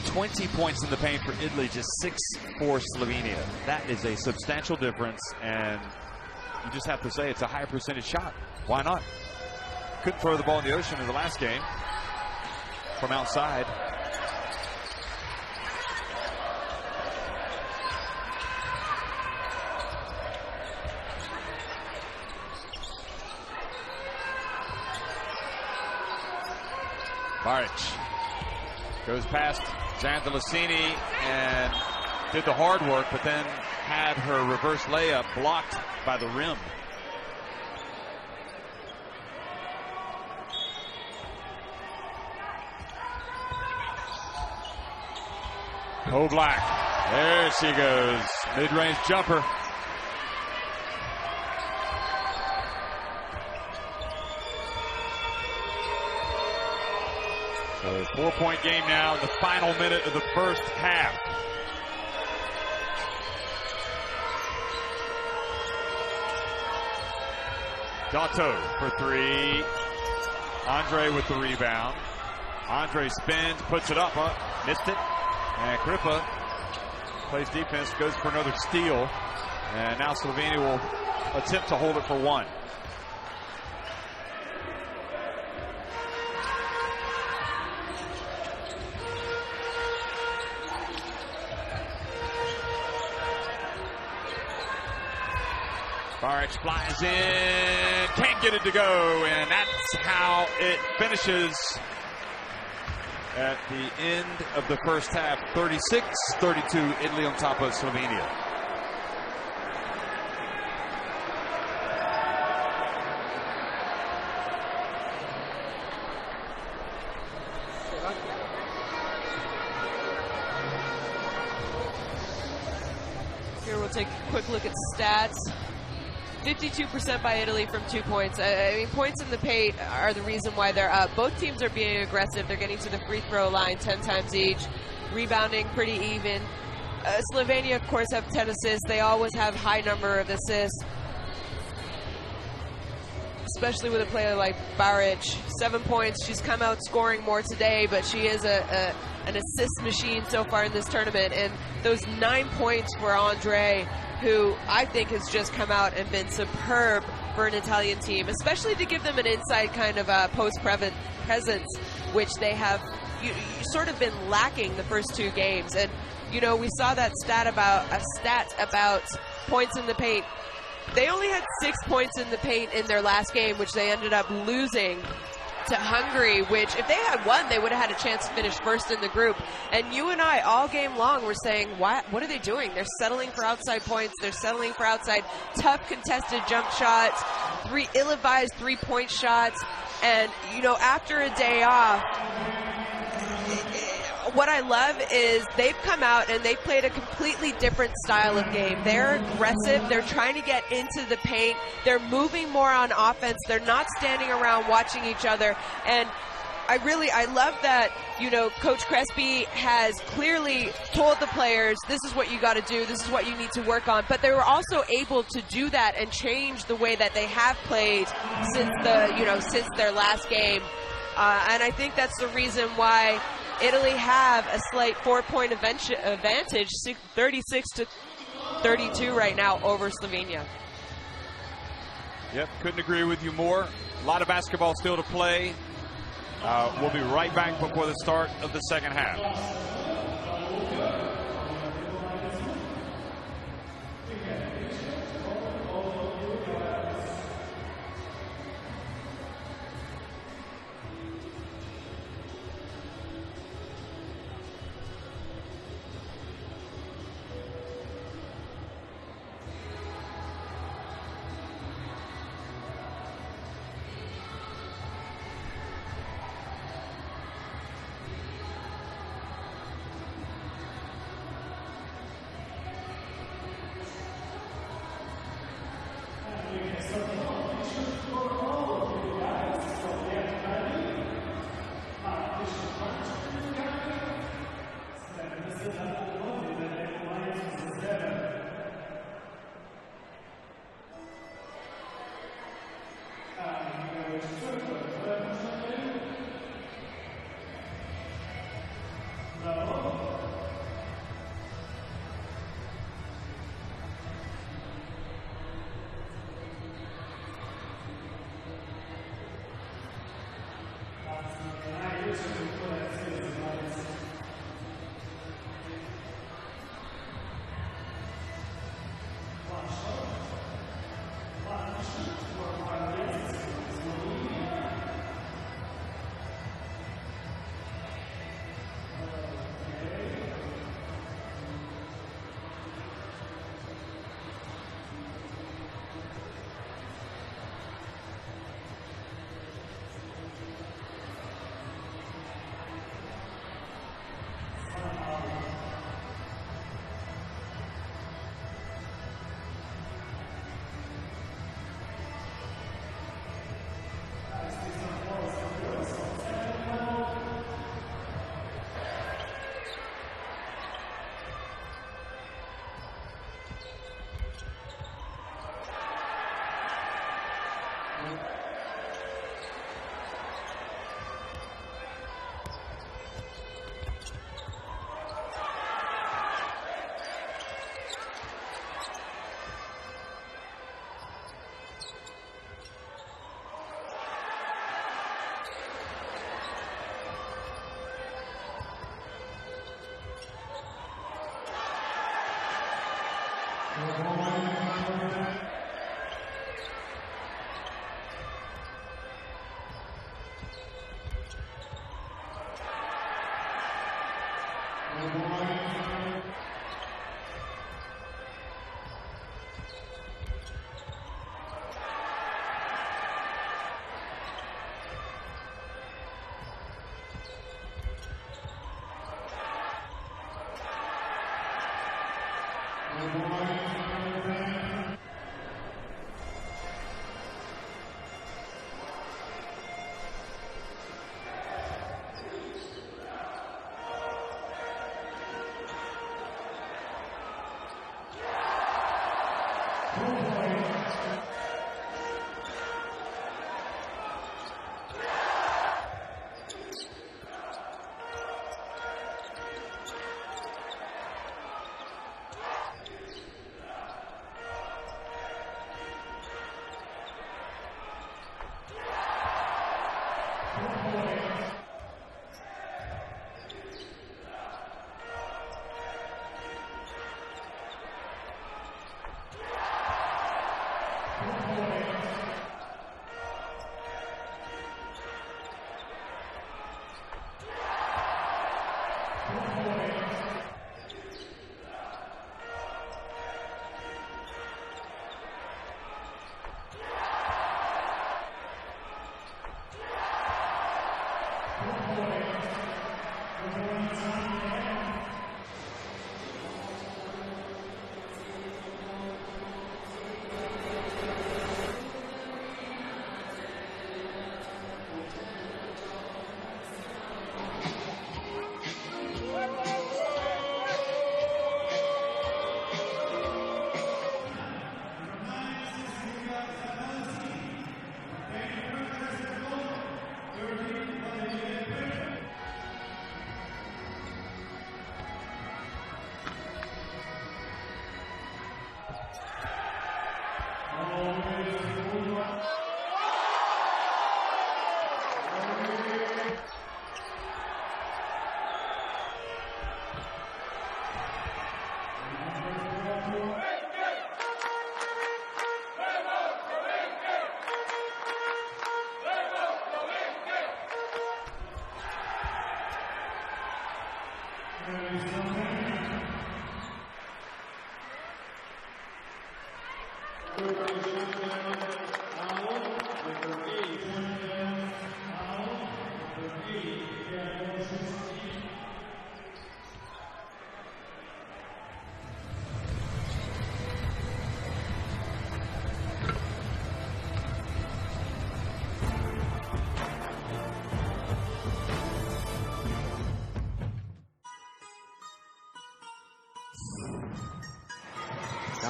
20 points in the paint for Italy, just 6 for Slovenia. That is a substantial difference, and you just have to say it's a higher percentage shot. Why not? Couldn't throw the ball in the ocean in the last game from outside. Baric goes past Zandolosini and did the hard work, but then had her reverse layup blocked by the rim. Oblak, there she goes, mid-range jumper. So 4-point game now in the final minute of the first half. Dato for 3. Andre with the rebound. Andre spins, puts it up, missed it. And Kripa plays defense, goes for another steal. And now Slovenia will attempt to hold it for one. Baric flies in, can't get it to go, and that's how it finishes at the end of the first half. 36-32, Italy on top of Slovenia. Here we'll take a quick look at stats. 52% by Italy from 2 points. I mean, points in the paint are the reason why they're up. Both teams are being aggressive. They're getting to the free throw line 10 times each. Rebounding pretty even. Slovenia, of course, have 10 assists. They always have high number of assists, especially with a player like Baric. 7 points. She's come out scoring more today, but she is an assist machine so far in this tournament. And those 9 points for Andre, who I think has just come out and been superb for an Italian team, especially to give them an inside kind of post presence, which they have sort of been lacking the first 2 games. And you know, we saw that stat about points in the paint. They only had 6 points in the paint in their last game, which they ended up losing to Hungary, which if they had won, they would have had a chance to finish first in the group. And you and I all game long were saying, what are they doing? They're settling for outside points. They're settling for outside tough contested jump shots, ill-advised three-point shots. And, you know, after a day off, what I love is they've come out and they've played a completely different style of game. They're aggressive. They're trying to get into the paint. They're moving more on offense. They're not standing around watching each other. And I love that, you know, Coach Crespi has clearly told the players, this is what you got to do, this is what you need to work on. But they were also able to do that and change the way that they have played since their last game. And I think that's the reason why Italy have a slight 4-point advantage, 36-32 right now over Slovenia. Yep, couldn't agree with you more. A lot of basketball still to play. We'll be right back before the start of the second half.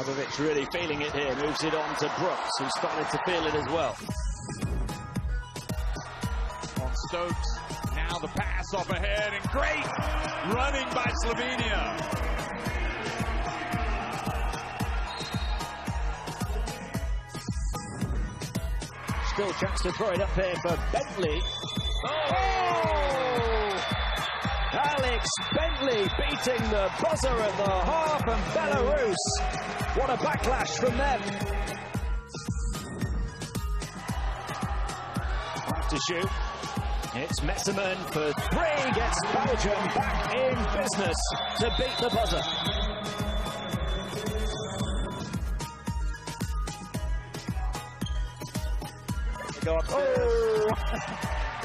Baric really feeling it here, moves it on to Brooks, who started to feel it as well. On Stokes, now the pass off ahead, and great running by Slovenia. Still chance to throw it up here for Bentley. Alex Bentley beating the buzzer at the half, and Belarus, what a backlash from them. Have to shoot. It's Messerman for three, gets Belgium back in business to beat the buzzer.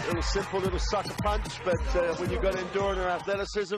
Little simple little sucker punch, but when you've got endurance or athleticism.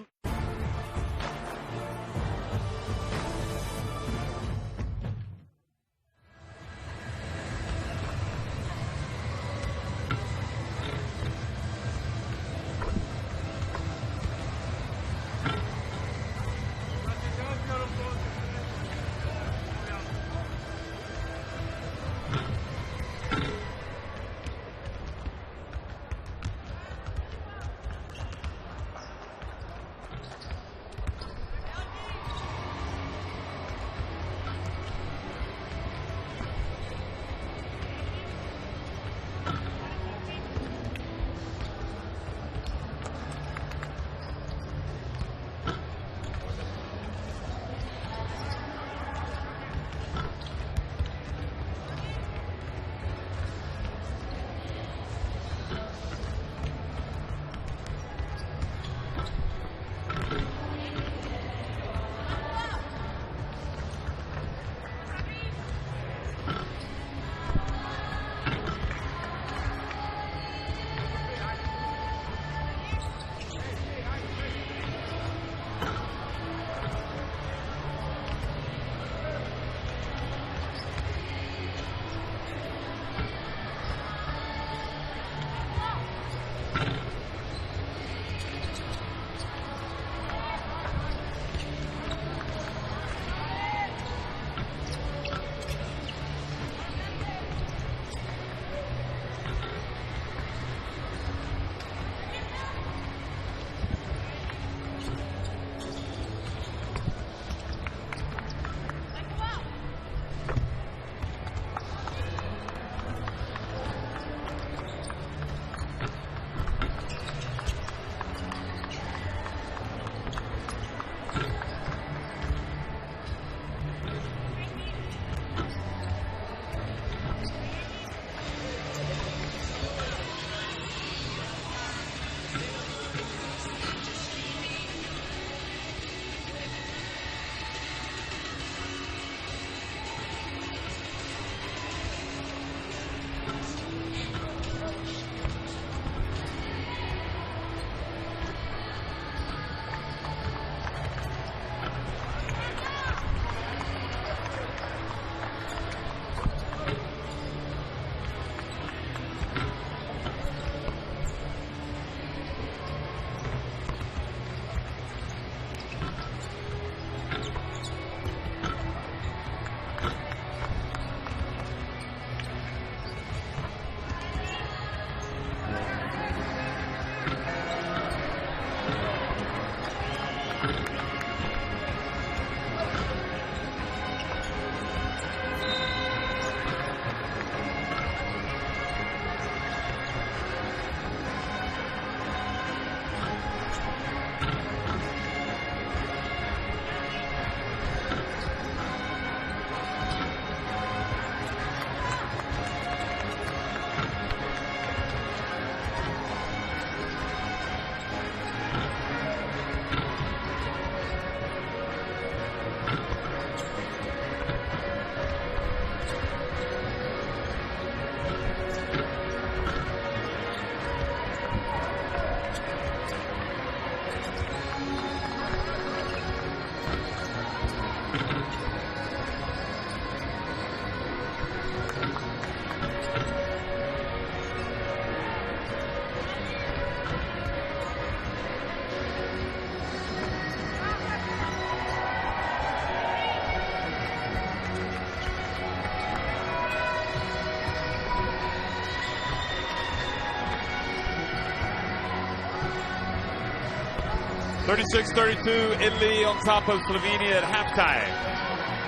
36-32, Italy on top of Slovenia at halftime.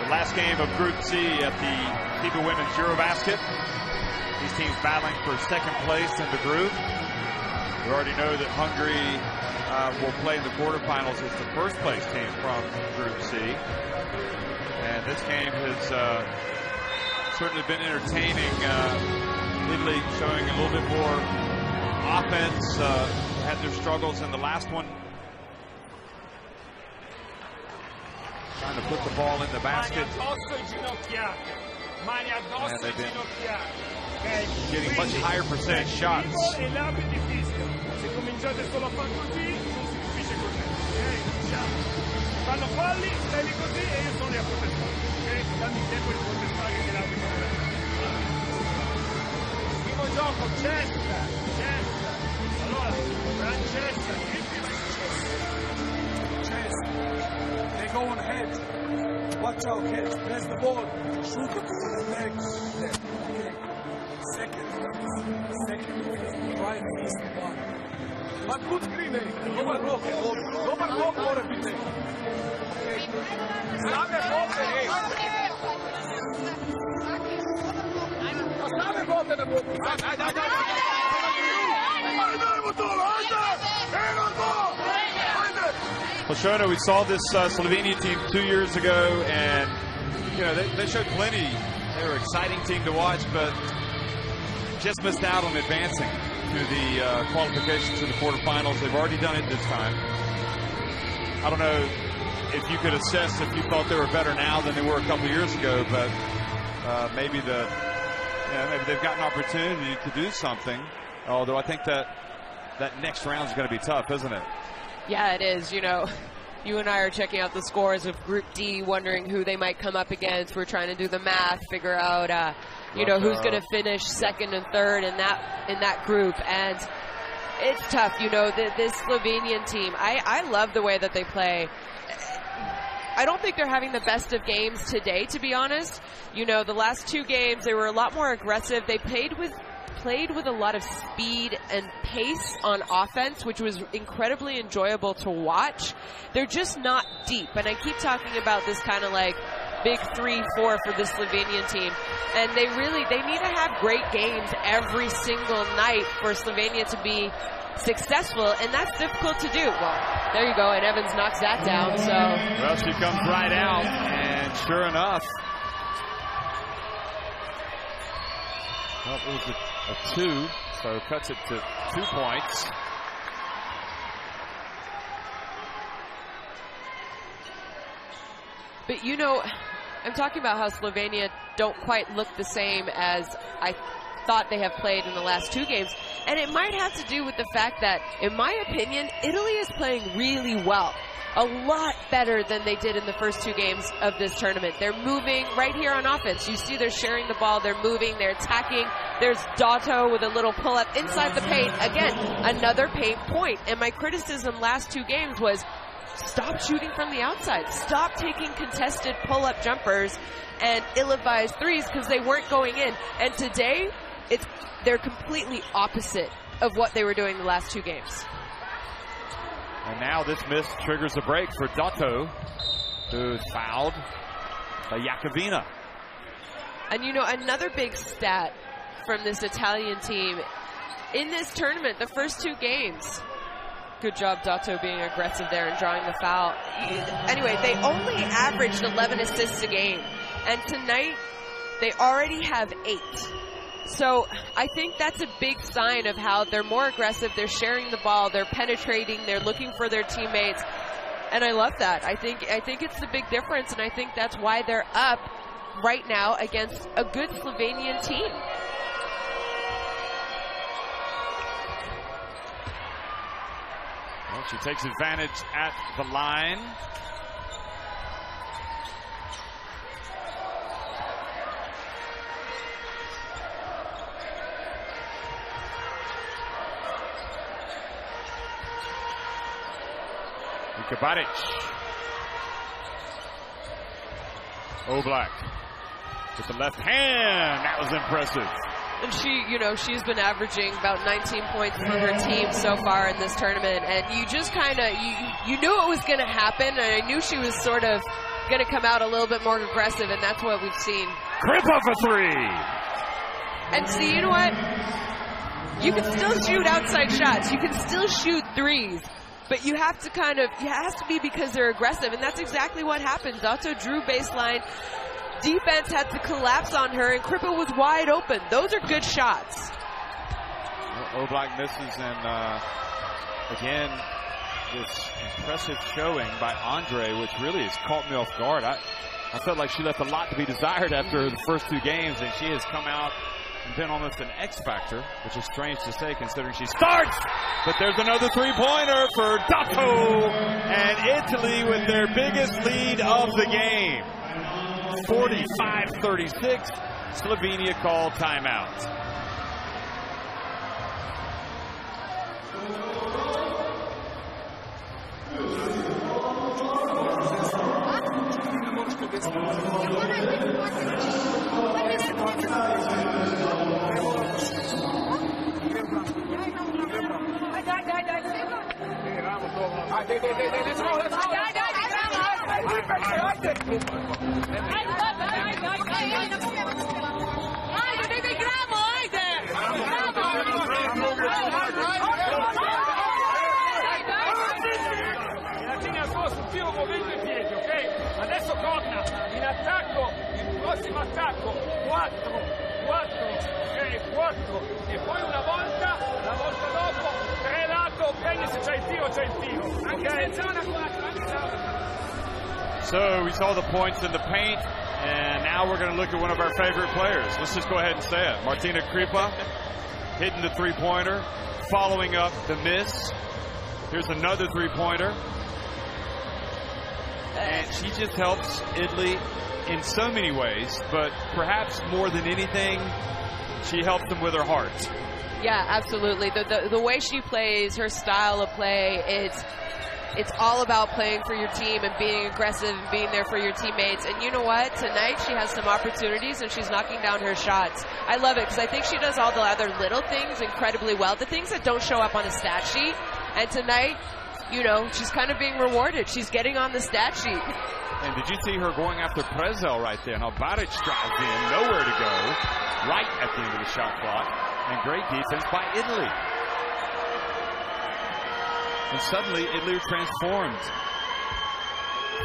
The last game of Group C at the FIBA Women's Eurobasket. These teams battling for second place in the group. We already know that Hungary will play in the quarterfinals as the first place team from Group C. And this game has certainly been entertaining. Italy showing a little bit more offense, had their struggles in the last one. Trying to put the ball in the basket. And they've been getting much higher percentage shots. Fanno falli, stai lì così e io sono lì a protestare. Ok? Dammi il tempo di protestare che l'arbitro non è. Primo gioco, cesta. Allora, Francesca, They go on head. Watch out, head. Press the ball. Shoot it to the legs. Okay. Second. Right is one. But good screening. Overlook or everything. Stave forte, hey. Stave forte na boca. Dai. Well, Shona, we saw this Slovenia team 2 years ago, and you know they showed plenty. They were an exciting team to watch, but just missed out on advancing to the qualifications to the quarterfinals. They've already done it this time. I don't know if you could assess if you thought they were better now than they were a couple years ago, but maybe maybe they've got an opportunity to do something. Although I think that next round is going to be tough, isn't it? Yeah, it is. You know, you and I are checking out the scores of Group D, wondering who they might come up against. We're trying to do the math, figure out, who's going to finish second and third in that group. And it's tough. You know, this Slovenian team, I love the way that they play. I don't think they're having the best of games today, to be honest. You know, the last two games, they were a lot more aggressive. They played with a lot of speed and pace on offense, which was incredibly enjoyable to watch. They're just not deep, and I keep talking about this kind of like big 3-4 for the Slovenian team, and they need to have great games every single night for Slovenia to be successful, and that's difficult to do. Well, there you go, and Evans knocks that down. So well, she comes right out, and sure enough, well, it was a 2, so cuts it to 2 points. But you know, I'm talking about how Slovenia don't quite look the same as I thought they have played in the last 2 games. And it might have to do with the fact that, in my opinion, Italy is playing really well. A lot better than they did in the first 2 games of this tournament. They're moving right here on offense. You see they're sharing the ball, they're moving, they're attacking. There's Dotto with a little pull-up inside the paint. Again, another paint point. And my criticism last 2 games was, stop shooting from the outside. Stop taking contested pull-up jumpers and ill-advised threes because they weren't going in. And today, they're completely opposite of what they were doing the last 2 games. And now this miss triggers a break for Dotto, who's fouled by Jakovina. And you know, another big stat from this Italian team, in this tournament, the first 2 games, good job Dotto being aggressive there and drawing the foul. Anyway, they only averaged 11 assists a game. And tonight, they already have 8. So I think that's a big sign of how they're more aggressive, they're sharing the ball, they're penetrating, they're looking for their teammates, and I love that. I think it's the big difference, and I think that's why they're up right now against a good Slovenian team. Well, she takes advantage at the line. Nika Baric. Oblak with the left hand. That was impressive. And she's been averaging about 19 points for her team so far in this tournament. And you just kind of, you knew it was going to happen. And I knew she was sort of going to come out a little bit more aggressive. And that's what we've seen. Kripa for three. And see, you know what? You can still shoot outside shots. You can still shoot threes. But you have to it has to be because they're aggressive. And that's exactly what happened. Otto drew baseline. Defense had to collapse on her, and Kripa was wide open. Those are good shots. Oblak misses, and again, this impressive showing by Andre, which really has caught me off guard. I felt like she left a lot to be desired after the first two games, and she has come out and been almost an X factor, which is strange to say considering she starts. But there's another three-pointer for Dato, and Italy with their biggest lead of the game. 45-36, Slovenia called timeout. Adesso torna in attacco, il prossimo attacco, 4, ok, 4, e poi una volta, la volta dopo, 3 lato, prendi se c'è il tiro, ok? So we saw the points in the paint, and now we're going to look at one of our favorite players. Let's just go ahead and say it. Martina Kripa hitting the three-pointer, following up the miss. Here's another three-pointer. And she just helps Italy in so many ways, but perhaps more than anything, she helps them with her heart. Yeah, absolutely. The way she plays, her style of play, it's all about playing for your team and being aggressive and being there for your teammates. And you know what? Tonight she has some opportunities and she's knocking down her shots. I love it because I think she does all the other little things incredibly well, the things that don't show up on a stat sheet. And tonight, she's kind of being rewarded. She's getting on the stat sheet. And did you see her going after Prezel right there? Now Baric drives in, nowhere to go, right at the end of the shot clock. And great defense by Italy. And suddenly Italy transformed.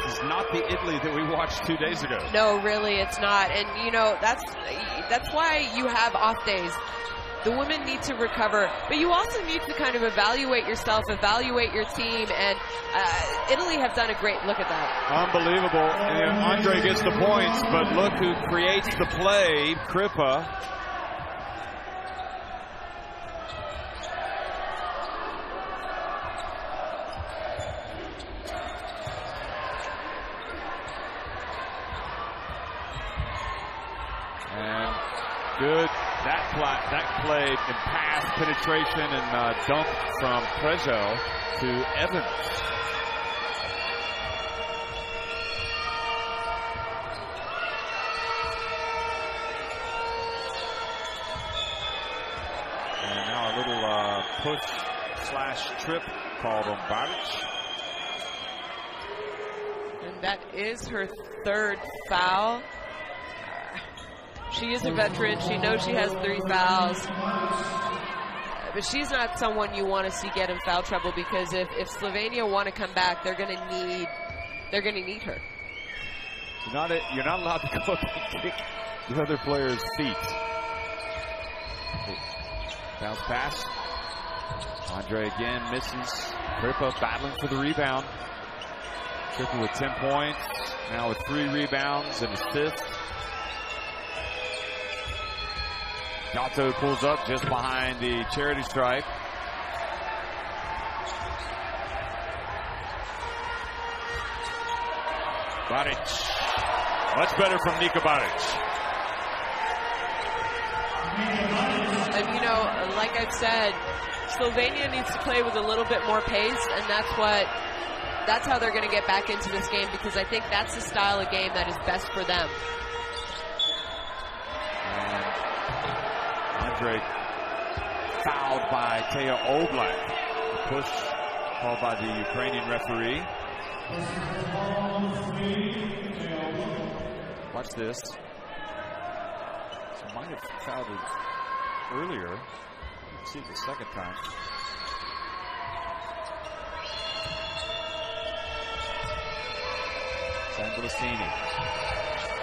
This is not the Italy that we watched 2 days ago. No, really, it's not. And that's why you have off days. The women need to recover, but you also need to kind of evaluate yourself, evaluate your team, and Italy have done a great look at that. Unbelievable. And Andre gets the points, but look who creates the play, Kripa. And good. That play and pass, penetration, and dump from Prezel to Evans. And now a little push/trip called on Baric. And that is her third foul. She is a veteran. She knows she has 3 fouls. But she's not someone you want to see get in foul trouble, because if Slovenia want to come back, they're going to need her. You're not allowed to go up and kick the other player's feet. Bounce pass. Andre again misses. Kripa battling for the rebound. Kripa with 10 points. Now with 3 rebounds and assists. Dato pulls up just behind the charity stripe. Baric. Much better from Nika Baric. And like I've said, Slovenia needs to play with a little bit more pace, and that's how they're going to get back into this game, because I think that's the style of game that is best for them. Andre fouled by Teo Oblak. A push called by the Ukrainian referee. Watch this. So might have fouled it earlier. Let's see it the second time. Zandalicini.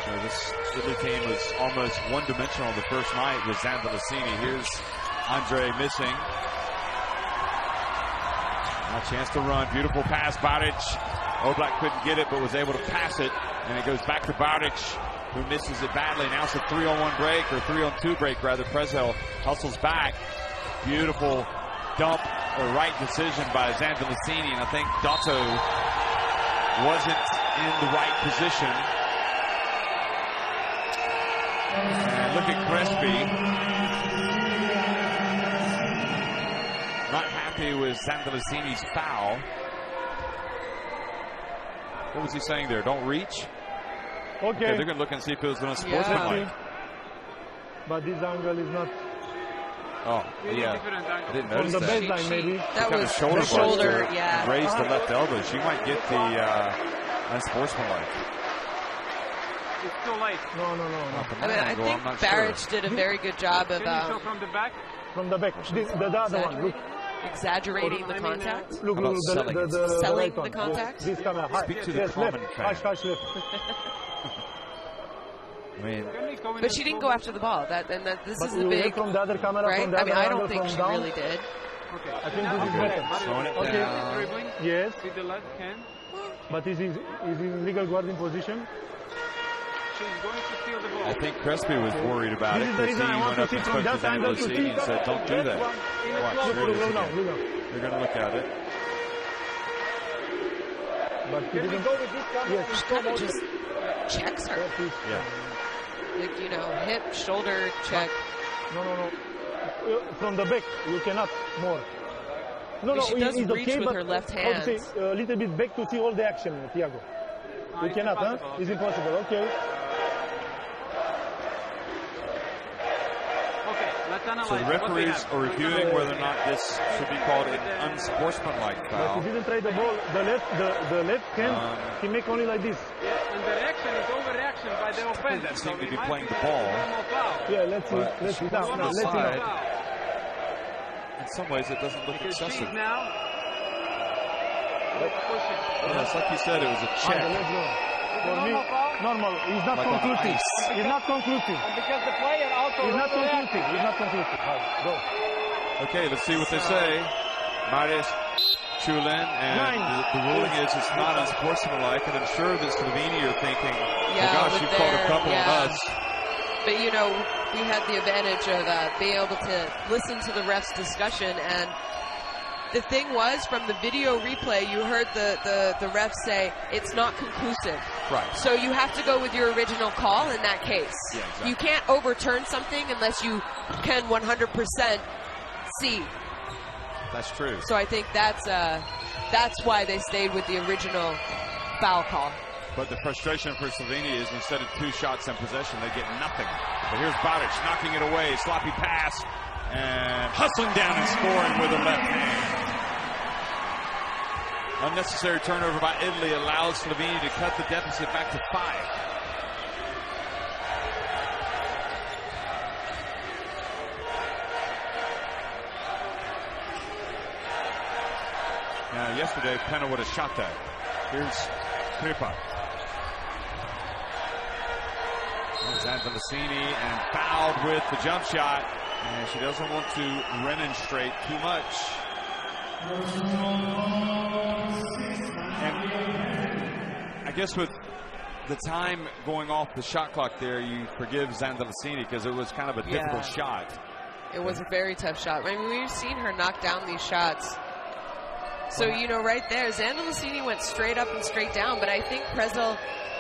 So this Italy team was almost one-dimensional the first night with Zandalicini. Here's Andre missing. Now a chance to run. Beautiful pass, Baric. Oblak couldn't get it, but was able to pass it. And it goes back to Baric, who misses it badly. Now it's a 3-on-1 break, or 3-on-2 break, rather. Prezel hustles back. Beautiful dump, or right decision by Zandalicini. And I think Dotto wasn't in the right position. And look at Crespi. Not happy with Zandalicini's foul. What was he saying there? Don't reach? Okay. They're going to look and see if it was unsportsmanlike. Yeah. But this angle is not. Oh, yeah. I didn't notice From the that. baseline, maybe. That was shoulder, yeah. Raised the left elbow. She might get the unsportsmanlike. It's too late. No. I mean, I think Baric did a very good job of from the back. From the back. The other one. Look. Exaggerating the contact. Look, selling Selling right the contact. This camera. Speak to the yes, common left. fan. Left. I mean, But she didn't go after the ball. This is the big, from the other camera, right? from the I mean, other I don't angle, think from she down. really did. Okay. I think this is better. slowing it Okay. down. Dribbling Yes, with the left hand. but is in legal guarding position? She's going to steal the ball. I think Crespi was worried about This it is the because he reason I want went up to and see spoke from to that angle to Zandalicini see. and said, don't do that. Watch, here it is Look again. now. They're going to look at it. But he didn't. Yes. Kind of just checks her. Yeah. Like, you know, hip, shoulder check. No. From the back, you cannot more. No, She does it's reach okay, with but her left how to hand. say, a little bit back to see all the action, Thiago. You cannot, huh? It's impossible. Okay. So the referees are reviewing whether or not this should be called an unsportsmanlike But foul. he didn't try the ball. The left hand, he make only like this. And the reaction is overreaction by the offense. That seemed to be playing the ball. Yeah, let's see. Let's see. Now, let's see side. now. In some ways, it doesn't look Because excessive. she's now pushing. Yeah, it's like you said, it was a Let's check. go. For me, normal. It's not Like on conclusive. ice. It's not conclusive. Because the player also It's not conclusive. It's not conclusive. Go. Okay, let's see what they say. Marius Chulin, and the ruling is it's not unsportsmanlike, and I'm sure that Slovenia are thinking, Yeah, oh gosh, with you've called a their- couple yeah. on us. But, you know, we had the advantage of being able to listen to the ref's discussion. And the thing was, from the video replay, you heard the ref say it's not conclusive. Right. So you have to go with your original call in that case. Yeah, exactly. You can't overturn something unless you can 100% see. That's true. So I think that's why they stayed with the original foul call. But the frustration for Slovenia is instead of 2 shots in possession, they get nothing. But here's Baric knocking it away, sloppy pass, and hustling down and scoring with the left hand. Unnecessary turnover by Italy allows Slovenia to cut the deficit back to 5. Now, yesterday, Penna would have shot that. Here's Kripa. Zandalicini, and fouled with the jump shot. And she doesn't want to remonstrate too much. And I guess with the time going off the shot clock there, you forgive Zandalicini because it was kind of a difficult shot. It was a very tough shot. I mean, we've seen her knock down these shots. So, you know, right there, Zandalicini went straight up and straight down, but I think Prezel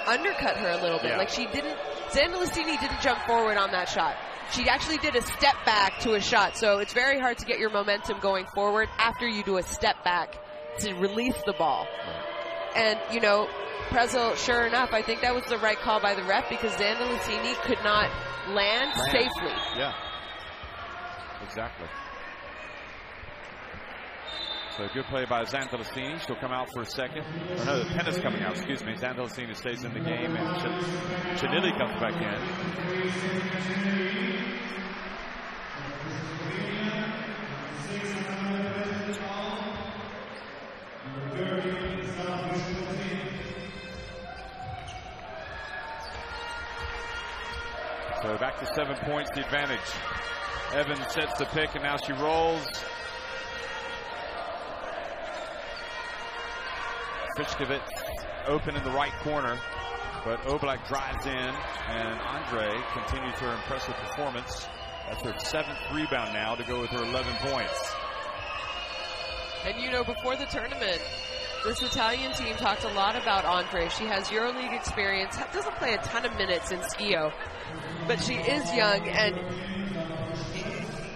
undercut her a little bit. Yeah. Like, Zandalicini didn't jump forward on that shot. She actually did a step back to a shot. So it's very hard to get your momentum going forward after you do a step back to release the ball. And, you know, Prezel, sure enough, I think that was the right call by the ref because Zandalicini could not land safely. Yeah. Exactly. So good play by Italy-Slovenia. She'll come out for a second. Or no, Penna's coming out, excuse me. Italy-Slovenia stays in the game, and Chinili comes back in. So back to 7 points, the advantage. Evans sets the pick, and now she rolls. Fischkovitz open in the right corner, but Oblak drives in, and Andre continues her impressive performance. That's her 7th rebound now to go with her 11 points. And you know, before the tournament, this Italian team talked a lot about Andre. She has EuroLeague experience, doesn't play a ton of minutes in Skio, but she is young, and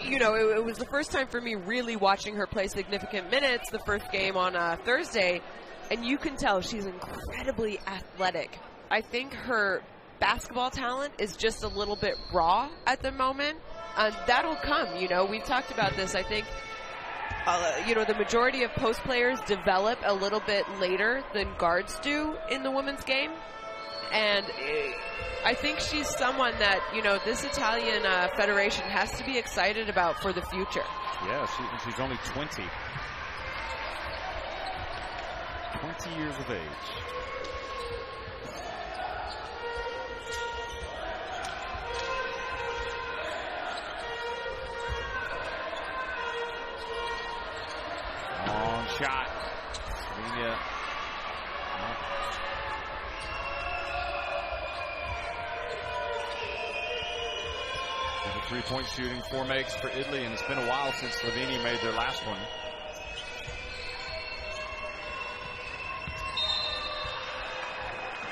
you know, it was the first time for me really watching her play significant minutes, the first game on Thursday, and you can tell she's incredibly athletic. I think her basketball talent is just a little bit raw at the moment, and that'll come. You know, we've talked about this. I think you know, the majority of post players develop a little bit later than guards do in the women's game. And I think she's someone that, you know, this Italian federation has to be excited about for the future. Yeah, she's only 20. 20 years of age. Long shot. Slovenia. The 3-point shooting, 4 makes for Italy, and it's been a while since Slovenia made their last one.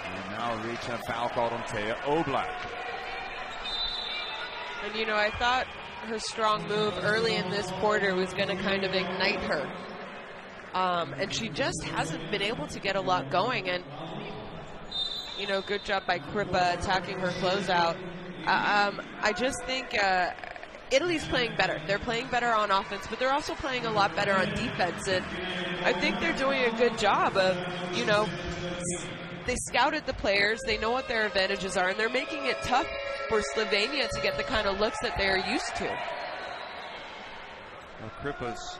And now reach a foul called on Taya Oblak. And you know, I thought her strong move early in this quarter was going to kind of ignite her. And she just hasn't been able to get a lot going. And, you know, good job by Kripa attacking her closeout. I just think Italy's playing better. They're playing better on offense, but they're also playing a lot better on defense. And I think they're doing a good job of, you know, they scouted the players, they know what their advantages are, and they're making it tough for Slovenia to get the kind of looks that they're used to. Well, Kripa's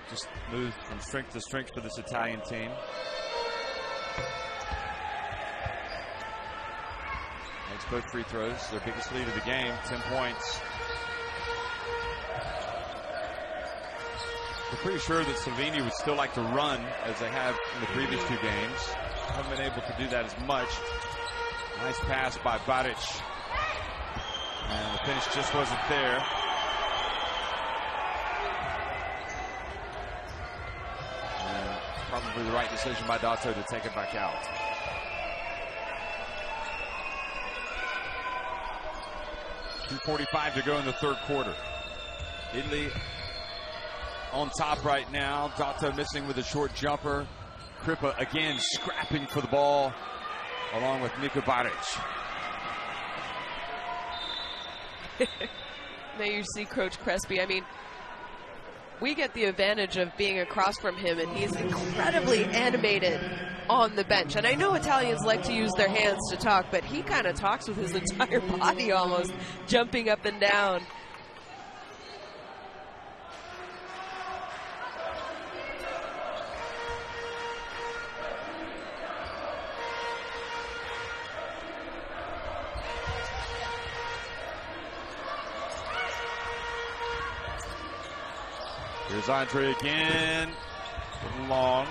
just moved from strength to strength for this Italian team. Makes both free throws, their biggest lead of the game, 10 points. We're pretty sure that Slovenia would still like to run as they have in the previous 2 games. Haven't been able to do that as much. Nice pass by Baric. And the finish just wasn't there. And probably the right decision by Dato to take it back out. .245 to go in the third quarter. Italy on top right now. Dato missing with a short jumper. Kripa again scrapping for the ball along with Nika Baric. There you see Coach Crespi. I mean, we get the advantage of being across from him, and he's incredibly animated on the bench. And I know Italians like to use their hands to talk, but he kind of talks with his entire body almost, jumping up and down. Here's Andre again. Long.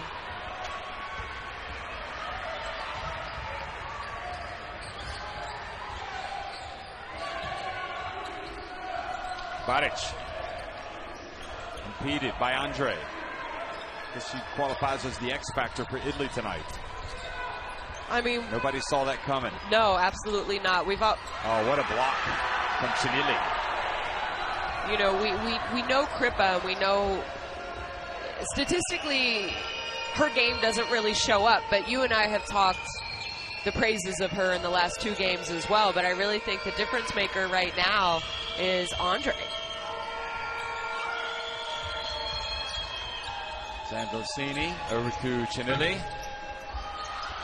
Baric. Impeded by Andre. Guess she qualifies as the X factor for Italy tonight. I mean, nobody saw that coming. No, absolutely not. We've all. Oh, what a block from Chinili. You know, we know Kripa. We know statistically her game doesn't really show up, but you and I have talked the praises of her in the last 2 games as well. But I really think the difference maker right now is Andre. Sandrosini over to Chinelli.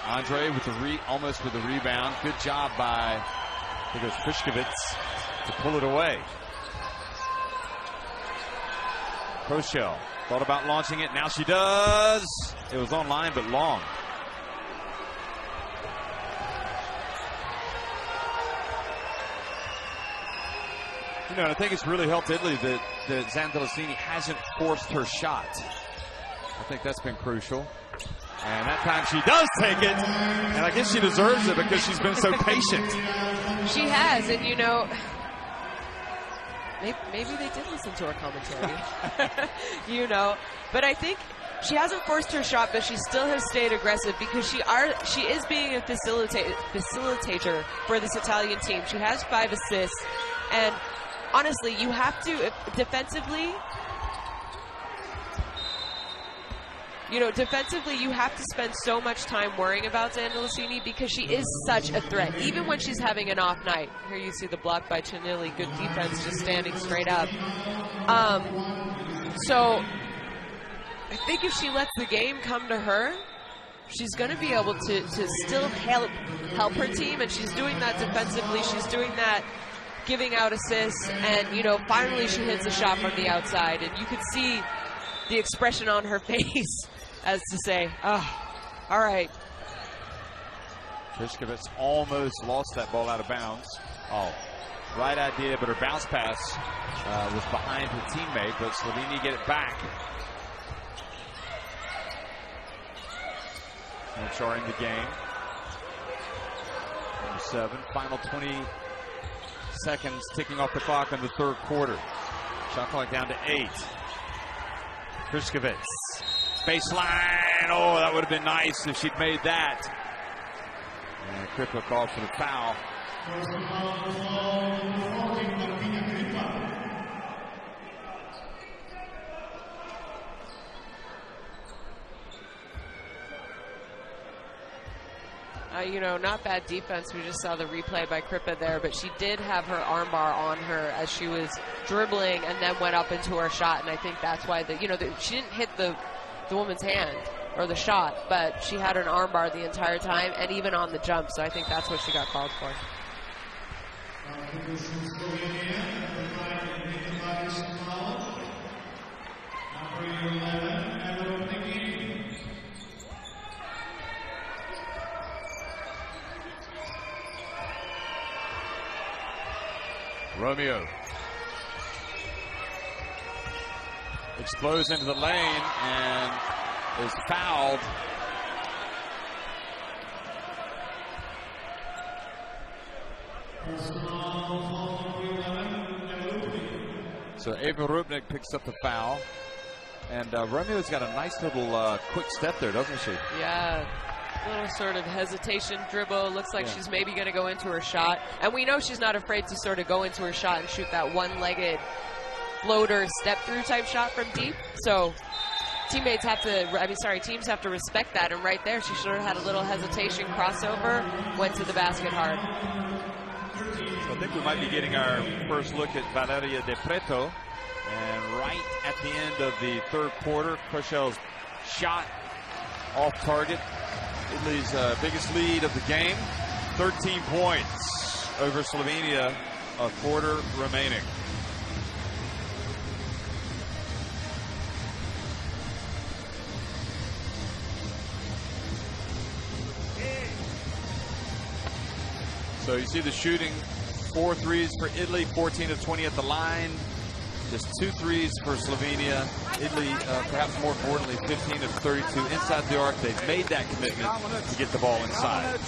Andre with the almost with the rebound. Good job by, I think it was Krishkovitz, to pull it away. Kroschel thought about launching it. Now she does. It was online, but long. You know, I think it's really helped Italy that Sandrosini hasn't forced her shot. I think that's been crucial. And that time she does take it. And I guess she deserves it because she's been so patient. She has, and you know, maybe they did listen to her commentary. You know, but I think she hasn't forced her shot, but she still has stayed aggressive because she is being a facilitator for this Italian team. She has 5 assists, and honestly, you have to defensively. You know, defensively, you have to spend so much time worrying about Sandrosini because she is such a threat, even when she's having an off night. Here you see the block by Chinelli. Good defense, just standing straight up. So I think if she lets the game come to her, she's going to be able to still help her team, and she's doing that defensively. She's doing that, giving out assists, and, you know, finally she hits a shot from the outside, and you can see the expression on her face as to say, oh, all right. Krishkovitz almost lost that ball out of bounds. Oh, right idea, but her bounce pass was behind her teammate, but Slovenia get it back. And charting the game. 7, final 20 seconds ticking off the clock in the third quarter. Shot clock down to 8. Krishkovitz, baseline. Oh, that would have been nice if she'd made that. And Kripa called for the foul. You know, not bad defense. We just saw the replay by Kripa there, but she did have her armbar on her as she was dribbling and then went up into her shot, and I think that's why she didn't hit the woman's hand or the shot, but she had an armbar the entire time and even on the jump, so I think that's what she got called for. Romeo explodes into the lane and is fouled. So Ava Rubnik picks up the foul, and Romeo's got a nice little quick step there, doesn't she? Yeah. Little sort of hesitation dribble. Looks like she's maybe going to go into her shot. And we know she's not afraid to sort of go into her shot and shoot that one-legged floater step-through type shot from deep. So teams have to respect that. And right there, she sort of had a little hesitation, crossover, went to the basket hard. So I think we might be getting our first look at Valeria De Preto. And right at the end of the third quarter, Kroshel's shot off target. Italy's biggest lead of the game, 13 points over Slovenia, a quarter remaining. So you see the shooting, 4 threes for Italy, 14 of 20 at the line. Just 2 threes for Slovenia. Italy, perhaps more importantly, 15 of 32 inside the arc. They've made that commitment to get the ball inside.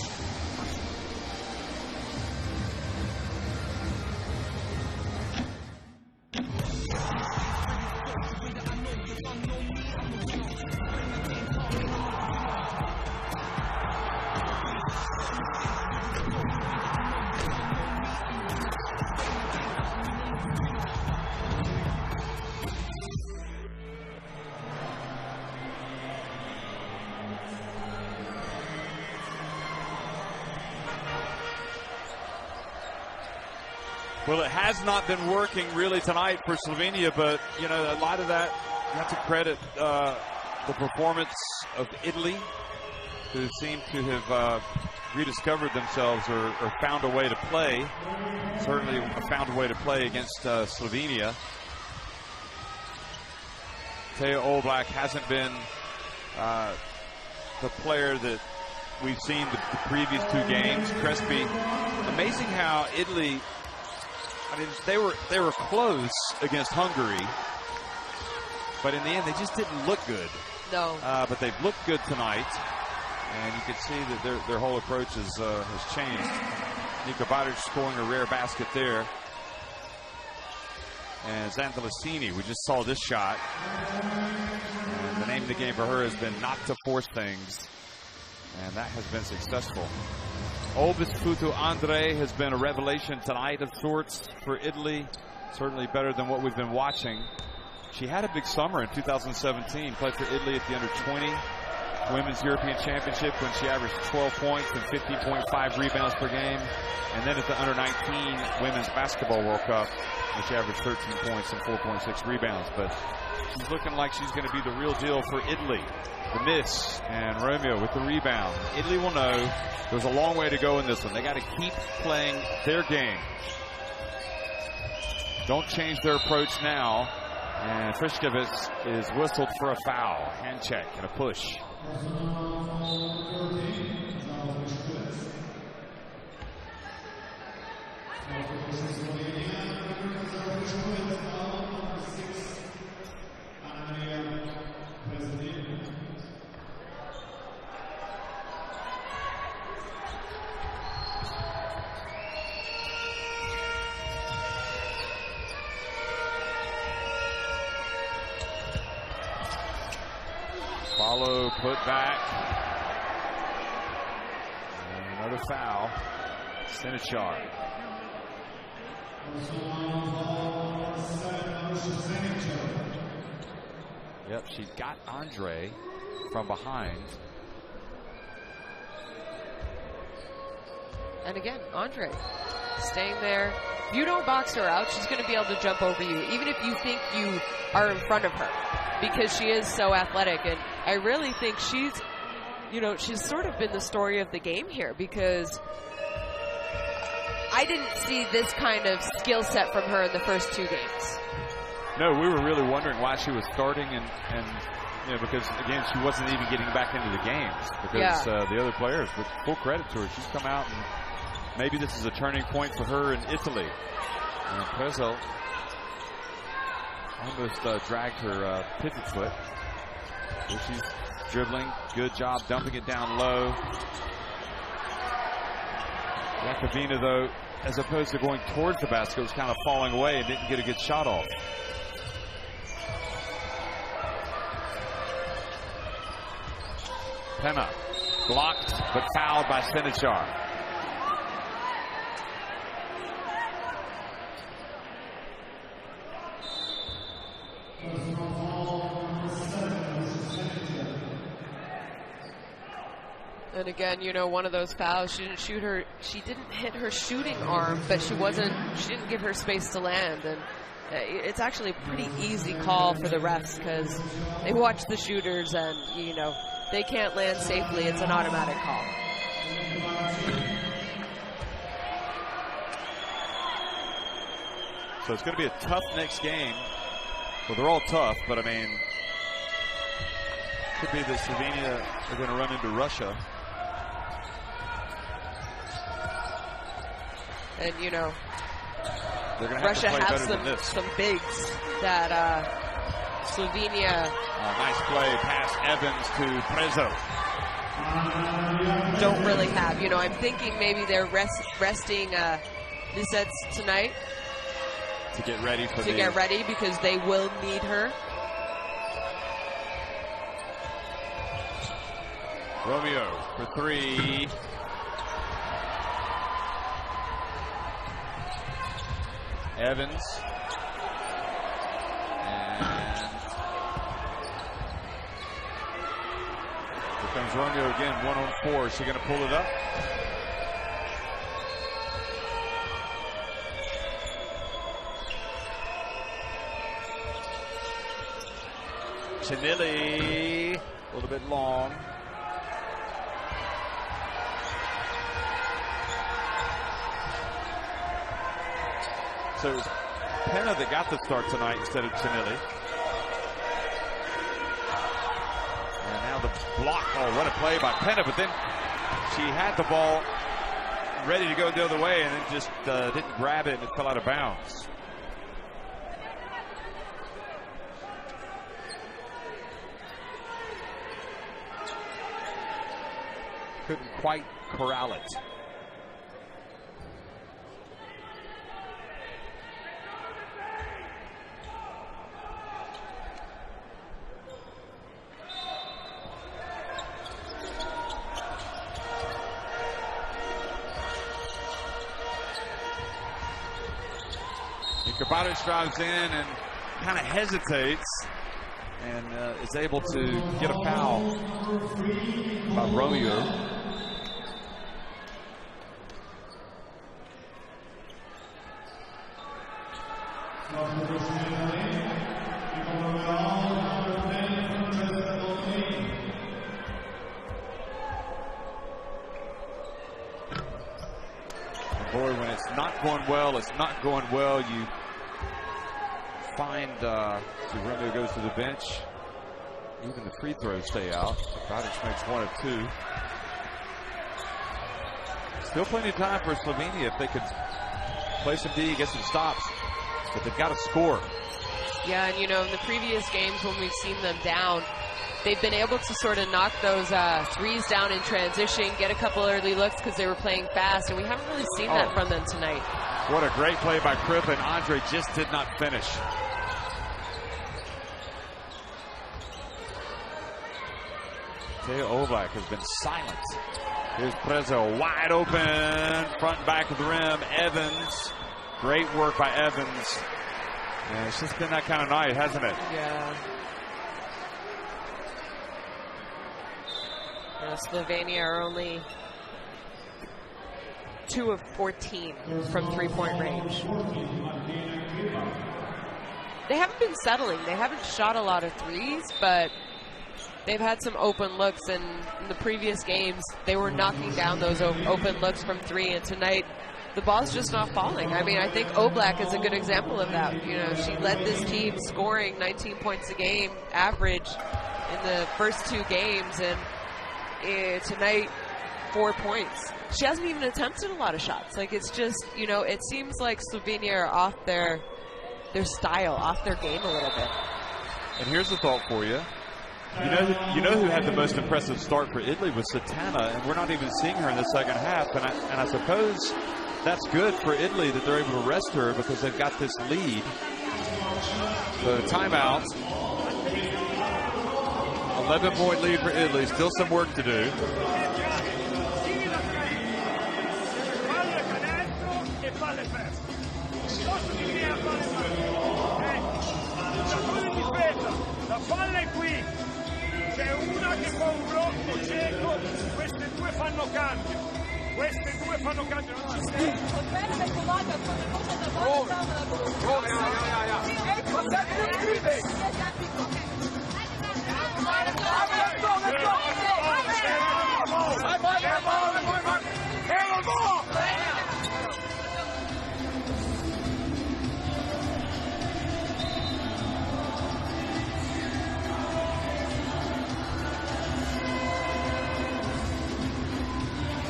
Well, it has not been working really tonight for Slovenia, but, you know, a lot of that, you have to credit the performance of Italy, who seem to have rediscovered themselves or found a way to play. Certainly found a way to play against Slovenia. Teo Oblak hasn't been the player that we've seen the previous two games. Crespi, amazing how Italy, I mean, they were close against Hungary, but in the end they just didn't look good. No. But they've looked good tonight, and you can see that their whole approach has changed. Nika Baric scoring a rare basket there. And Zantalicini, we just saw this shot. And the name of the game for her has been not to force things. And that has been successful. Obis Futu Andre has been a revelation tonight of sorts for Italy. Certainly better than what we've been watching. She had a big summer in 2017. Played for Italy at the under-20 Women's European Championship when she averaged 12 points and 15.5 rebounds per game. And then at the under-19 Women's Basketball World Cup, when she averaged 13 points and 4.6 rebounds. But she's looking like she's going to be the real deal for Italy. The miss, and Romeo with the rebound. Italy will know there's a long way to go in this one. They got to keep playing their game. Don't change their approach now. And Frišković is whistled for a foul. Hand check and a push. Follow, put back. And another foul. Sinichar. Yep, she got Andre from behind. And again, Andre staying there. If you don't box her out, she's going to be able to jump over you, even if you think you are in front of her, because she is so athletic. And I really think she's, you know, she's sort of been the story of the game here, because I didn't see this kind of skill set from her in the first two games. No, we were really wondering why she was starting, and you know, because again, she wasn't even getting back into the games, because the other players, with full credit to her, she's come out, and maybe this is a turning point for her in Italy. And Prezzo almost dragged her pivot foot. Here she's dribbling, good job dumping it down low. Jakavina, though, as opposed to going towards the basket, was kind of falling away and didn't get a good shot off. Pema blocked but fouled by Sinichar. And again, you know, one of those fouls, she didn't hit her shooting arm, but she didn't give her space to land. And it's actually a pretty easy call for the refs, because they watch the shooters, and, you know, they can't land safely. It's an automatic call. So it's going to be a tough next game. Well, they're all tough, but I mean, could be that Slovenia are going to run into Russia. And, you know, Russia has some bigs that Slovenia. Nice play past Evans to Prezzo. Don't really have. You know, I'm thinking maybe they're resting Lisets tonight. To get ready for get ready, because they will need her. Romeo for three. Evans. And here comes Romeo again, 1-on-4. Is she going to pull it up? Chinelli little bit long. So it was Penna that got the start tonight instead of Chinelli. And now the block. Oh, what a play by Penna, but then she had the ball ready to go the other way and then just didn't grab it and it fell out of bounds. Couldn't quite corral it. Nika Baric drives in and kind of hesitates and is able to get a foul by Romeo. Boy, when it's not going well, it's not going well. You find Romeo goes to the bench. Even the free throws stay out. Baric makes 1 of 2. Still plenty of time for Slovenia if they could play some D, get some stops. But they've got to score. Yeah, and in the previous games when we've seen them down, they've been able to sort of knock those threes down in transition, get a couple early looks because they were playing fast, and we haven't really seen that from them tonight. What a great play by Kripp, and Andre just did not finish. Teo Oblak has been silent. Here's Prezzo wide open, front and back of the rim. Evans, great work by Evans. And it's just been that kind of night, hasn't it? Yeah. Slovenia are only 2 of 14 from three-point range. They haven't been settling. They haven't shot a lot of threes, but they've had some open looks, and in the previous games, they were knocking down those open looks from 3, and tonight, the ball's just not falling. I mean, I think Oblak is a good example of that. She led this team scoring 19 points a game average in the first 2 games, and tonight, 4 points. She hasn't even attempted a lot of shots. Like, it's just, it seems like Slovenia are off their style, off their game a little bit. And here's a thought for you. You know who had the most impressive start for Italy was Satana, and we're not even seeing her in the second half. And I suppose that's good for Italy that they're able to rest her because they've got this lead. The timeout. 11-point lead for Italy. Still some work to do. La palla è qui, c'è una che fa un blocco cieco, queste 2 fanno cambio,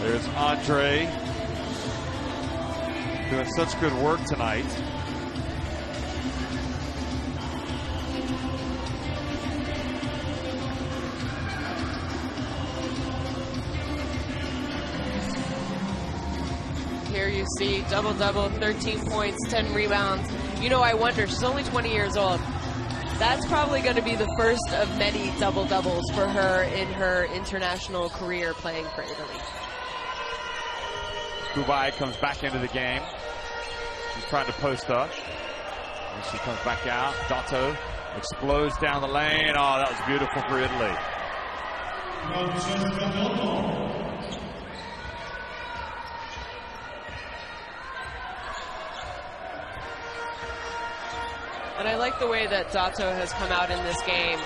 There's Andre doing such good work tonight. Here you see double-double, 13 points, 10 rebounds. I wonder, she's only 20 years old. That's probably going to be the first of many double-doubles for her in her international career playing for Italy. Kubai comes back into the game. She's trying to post up. And she comes back out. Dotto explodes down the lane. Oh, that was beautiful for Italy. And I like the way that Dotto has come out in this game.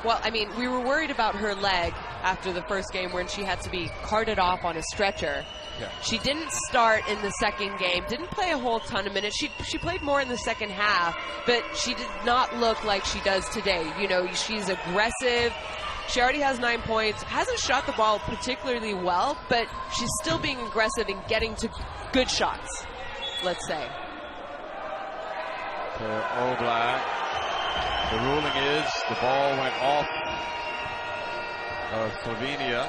well, I mean, we were worried about her leg after the first game when she had to be carted off on a stretcher. Yeah. She didn't start in the second game, didn't play a whole ton of minutes. She played more in the second half, but she did not look like she does today. You know, she's aggressive. She already has 9 points, hasn't shot the ball particularly well, but she's still being aggressive and getting to good shots, let's say. For Oblak, the ruling is the ball went off of Slovenia.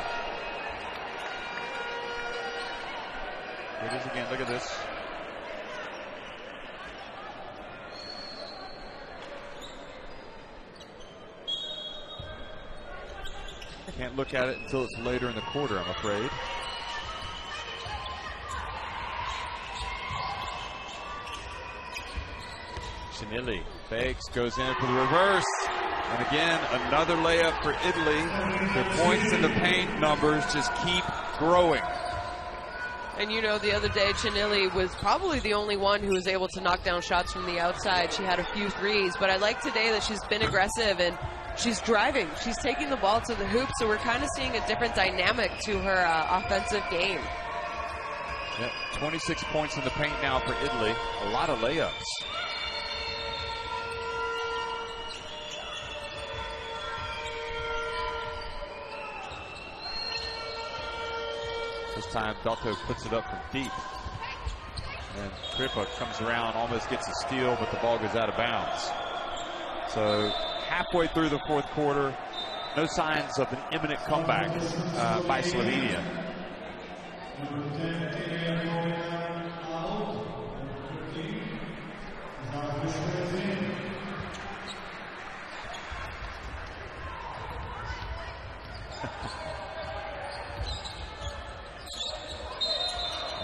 Here it is again, look at this. Can't look at it until it's later in the quarter, I'm afraid. Shinili fakes, goes in for the reverse. And again, another layup for Italy. Their points in the paint numbers just keep growing. And you know, the other day, Chinili was probably the only one who was able to knock down shots from the outside. She had a few threes, but I like today that she's been aggressive and she's driving. She's taking the ball to the hoop, so we're kind of seeing a different dynamic to her offensive game. Yep, 26 points in the paint now for Italy. A lot of layups. This time, Dalto puts it up from deep. And Kripa comes around, almost gets a steal, but the ball goes out of bounds. So halfway through the fourth quarter, no signs of an imminent comeback by Slovenia.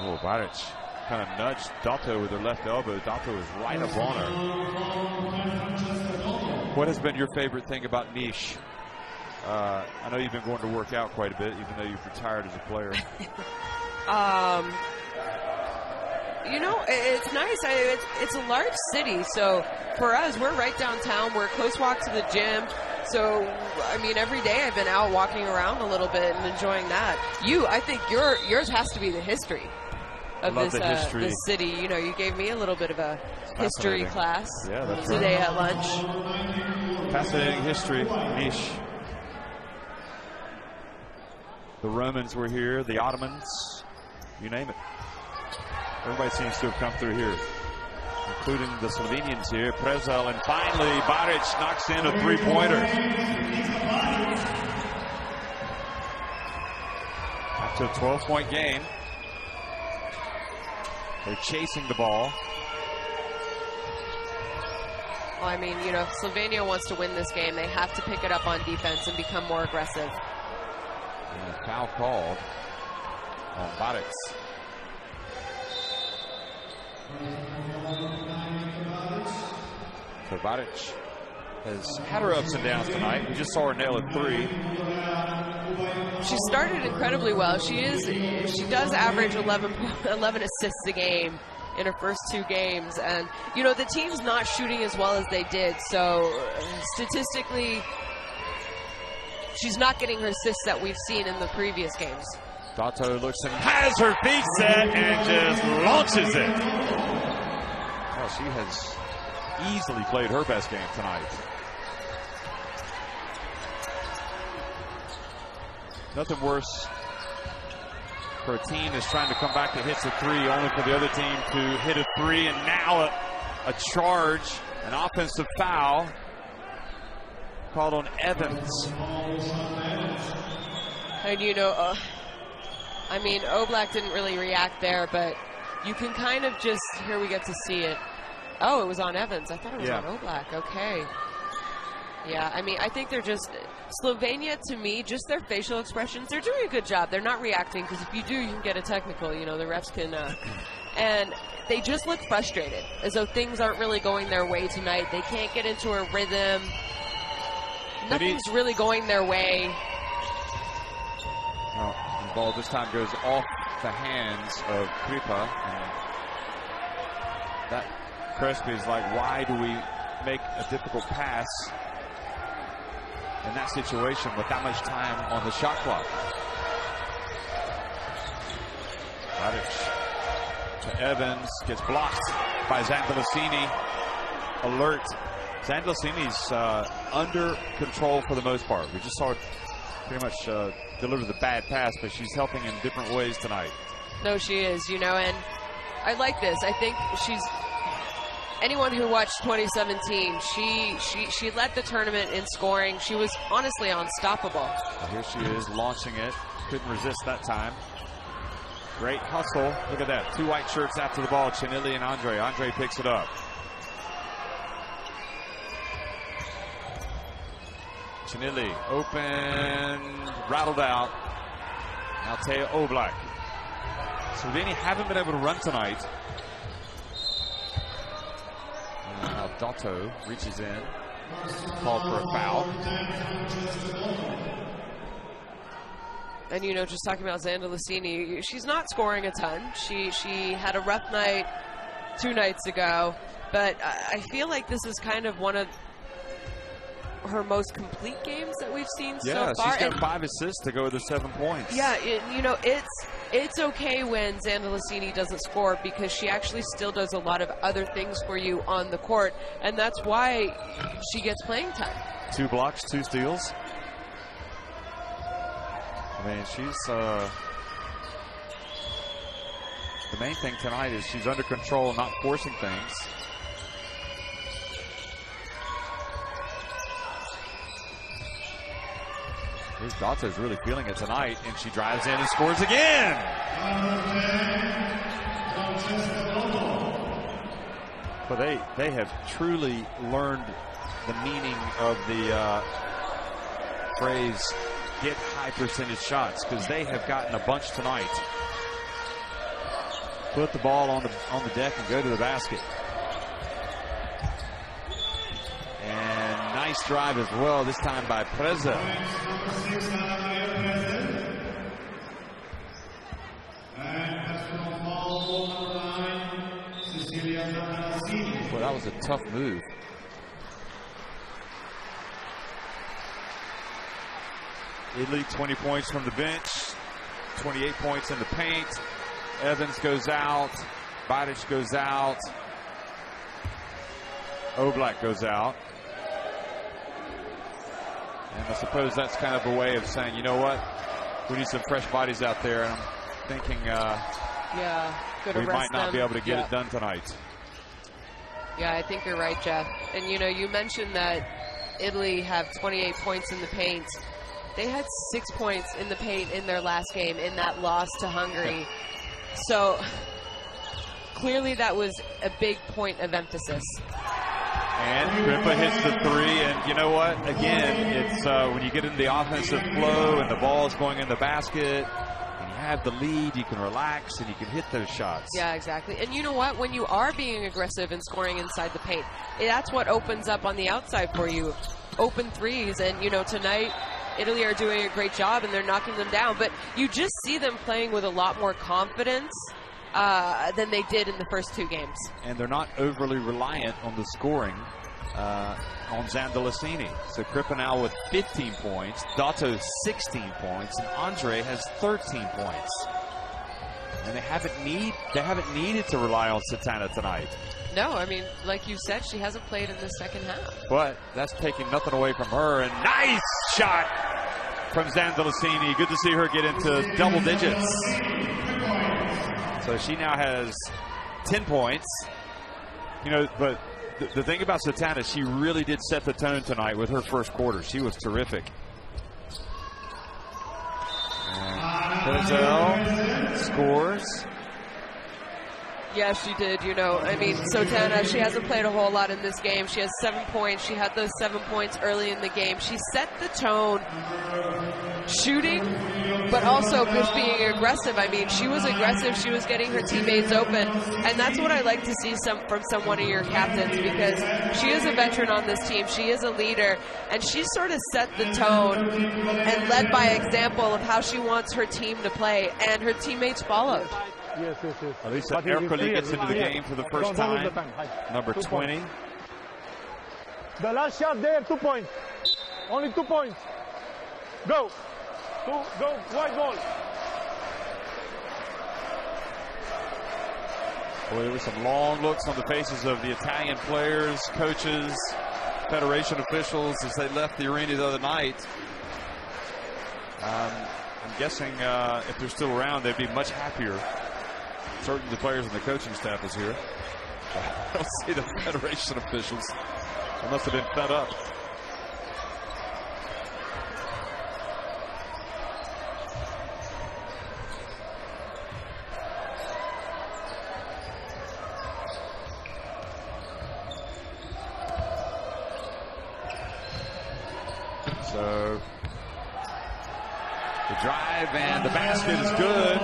Oh, Baric kind of nudged Dalto with her left elbow. Dalto was right up on her. What has been your favorite thing about Nish? I know you've been going to work out quite a bit, even though you've retired as a player. You know, it's nice. It's a large city, so for us, we're right downtown. We're a close walk to the gym. So, I mean, every day I've been out walking around a little bit and enjoying that. I think yours has to be the history of this city. You know, you gave me a little bit of a history class today at lunch. Fascinating history, Nish. The Romans were here, the Ottomans, you name it. Everybody seems to have come through here, including the Slovenians here. Prezel, and finally Baric knocks in a three-pointer. After a 12-point game, they're chasing the ball. Well, I mean, you know, if Slovenia wants to win this game, they have to pick it up on defense and become more aggressive. And a foul called on Baric. So Baric has had her ups and downs tonight. We just saw her nail a three. She started incredibly well. She does average 11 assists a game in her first 2 games, and you know the team's not shooting as well as they did. So statistically, she's not getting her assists that we've seen in the previous games. Dalto looks and has her feet set and just launches it. Well, she has easily played her best game tonight. Nothing worse for a team that's trying to come back that hits a three, only for the other team to hit a three, and now a charge, an offensive foul called on Evans. And you know, I mean, Oblak didn't really react there, but you can kind of just, here we get to see it. Oh, it was on Evans. I thought it was on Oblak. Okay. Yeah, I mean, I think they're just, Slovenia, to me, just their facial expressions, they're doing a good job. They're not reacting, because if you do, you can get a technical. You know, the refs can, and they just look frustrated, as though things aren't really going their way tonight. They can't get into a rhythm. Nothing's really going their way. Well, the ball this time goes off the hands of Kripa. That Crespi is like, why do we make a difficult pass in that situation with that much time on the shot clock. Baric to Evans, gets blocked by Zandalicini. Alert. Zandalicini's under control for the most part. We just saw her pretty much deliver the bad pass, but she's helping in different ways tonight. No, she is, you know, and I like this. I think anyone who watched 2017, she led the tournament in scoring. She was honestly unstoppable. Well, here she is launching it. Couldn't resist that time. Great hustle. Look at that. 2 white shirts after the ball. Chinelli and Andre. Andre picks it up. Chinelli open, rattled out. Altea Oblak. Slovenia haven't been able to run tonight. Now Dotto reaches in, called for a foul. And, you know, just talking about Zandalicini, she's not scoring a ton. She had a rough night 2 nights ago, but I feel like this is kind of one of her most complete games that we've seen so far. Yeah, she's got 5 assists to go with her 7 points. Yeah, you know, it's okay when Zandalicini doesn't score because she actually still does a lot of other things for you on the court, and that's why she gets playing time. 2 blocks, 2 steals. I mean, she's the main thing tonight is she's under control, not forcing things. Here's Dotto's really feeling it tonight, and she drives in and scores again. But they have truly learned the meaning of the phrase "get high percentage shots" because they have gotten a bunch tonight. Put the ball on the deck and go to the basket. And nice drive as well, this time by Preza. Well, that was a tough move. Italy 20 points from the bench, 28 points in the paint. Evans goes out, Baric goes out, Oblak goes out. And I suppose that's kind of a way of saying, you know what, we need some fresh bodies out there. And I'm thinking we might not be able to get it done tonight. Yeah, I think you're right, Jeff. And, you know, you mentioned that Italy have 28 points in the paint. They had 6 points in the paint in their last game in that loss to Hungary. So clearly that was a big point of emphasis. And Kripa hits the 3, and you know what? Again, it's when you get into the offensive flow and the ball is going in the basket, and you have the lead, you can relax and you can hit those shots. Yeah, exactly. And you know what? When you are being aggressive and scoring inside the paint, that's what opens up on the outside for you. Open threes, and you know, tonight Italy are doing a great job and they're knocking them down, but you just see them playing with a lot more confidence than they did in the first 2 games. And they're not overly reliant on the scoring on Zandalicini. So Kripa now with 15 points, Dotto 16 points, and Andre has 13 points. And they haven't needed to rely on Satana tonight. No, I mean, like you said, she hasn't played in the second half. But that's taking nothing away from her. And nice shot from Zandalicini. Good to see her get into double digits. So she now has 10 points. You know, but the thing about Satana, she really did set the tone tonight with her first quarter. She was terrific. Brazil scores. Yes, she did. You know, I mean, Sotana, she hasn't played a whole lot in this game. She has 7 points. She had those 7 points early in the game. She set the tone shooting, but also just being aggressive. I mean, she was aggressive. She was getting her teammates open. And that's what I like to see from one of your captains, because she is a veteran on this team. She is a leader. And she sort of set the tone and led by example of how she wants her team to play. And her teammates followed. Yes. Alisa Ercole gets into the game for the first time. Number 20. The last shot there, 2 points. Only 2 points. Go. Go. White ball. Boy, there were some long looks on the faces of the Italian players, coaches, federation officials as they left the arena the other night. I'm guessing if they're still around, they'd be much happier. Certainly the players and the coaching staff is here. I don't see the federation officials. They must have been fed up. So the drive and the basket is good.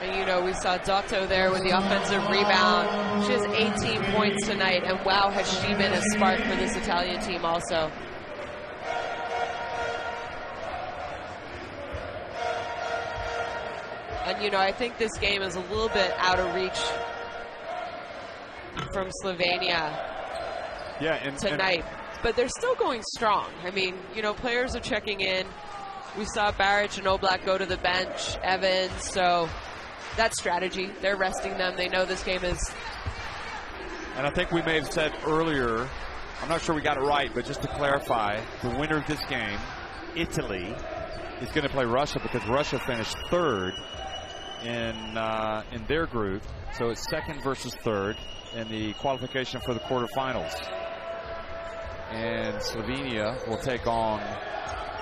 And you know, we saw Dotto there with the offensive rebound. She has 18 points tonight, and wow, has she been a spark for this Italian team also. And, you know, I think this game is a little bit out of reach from Slovenia tonight. But they're still going strong. I mean, you know, players are checking in. We saw Baric and Oblak go to the bench, Evans. So that's strategy. They're resting them. They know this game is. And I think we may have said earlier, I'm not sure we got it right, but just to clarify, the winner of this game, Italy, is going to play Russia because Russia finished third in their group, so it's second versus third in the qualification for the quarterfinals. And Slovenia will take on,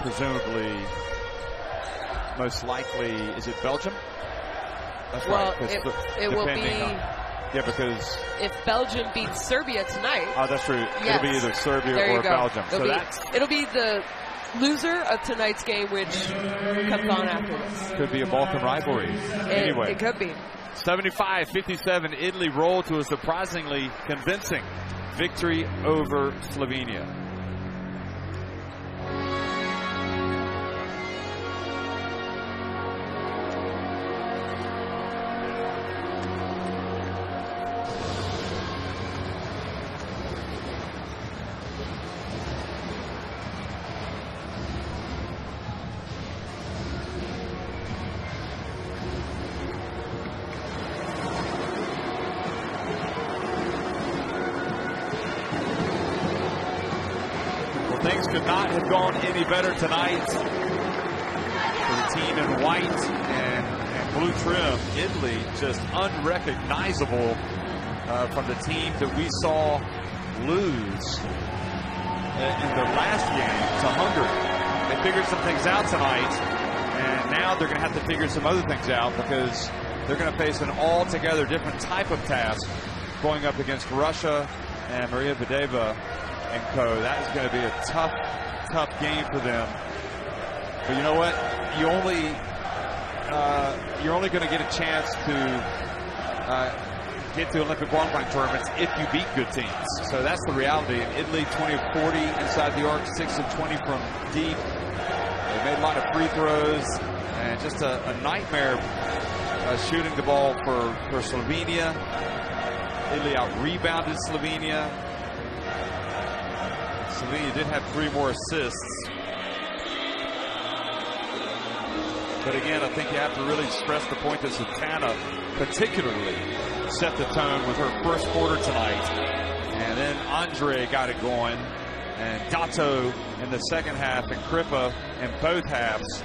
presumably, most likely, is it Belgium? That's well, right. It will be. Yeah, because if Belgium beats Serbia tonight. Oh, that's true. Yes. It'll be either Serbia or Belgium. It'll be the loser of tonight's game, which comes on after this. Could be a Balkan rivalry. Anyway, it could be. 75-57, Italy rolled to a surprisingly convincing victory over Slovenia. Things could not have gone any better tonight for the team in white and blue trim. Italy just unrecognizable from the team that we saw lose in the last game to Hungary. They figured some things out tonight, and now they're going to have to figure some other things out because they're going to face an altogether different type of task going up against Russia and Maria Bedeva and co. That is going to be a tough game for them. But you know what? You're only going to get a chance to get to Olympic qualifying tournaments if you beat good teams. So that's the reality. In Italy, 20 of 40 inside the arc, 6 of 20 from deep. They made a lot of free throws and just a nightmare shooting the ball for Slovenia. Italy out-rebounded Slovenia. Slovenia did have 3 more assists. But again, I think you have to really stress the point that Satana particularly set the tone with her first quarter tonight. And then Andre got it going. And Dato in the second half and Kripa in both halves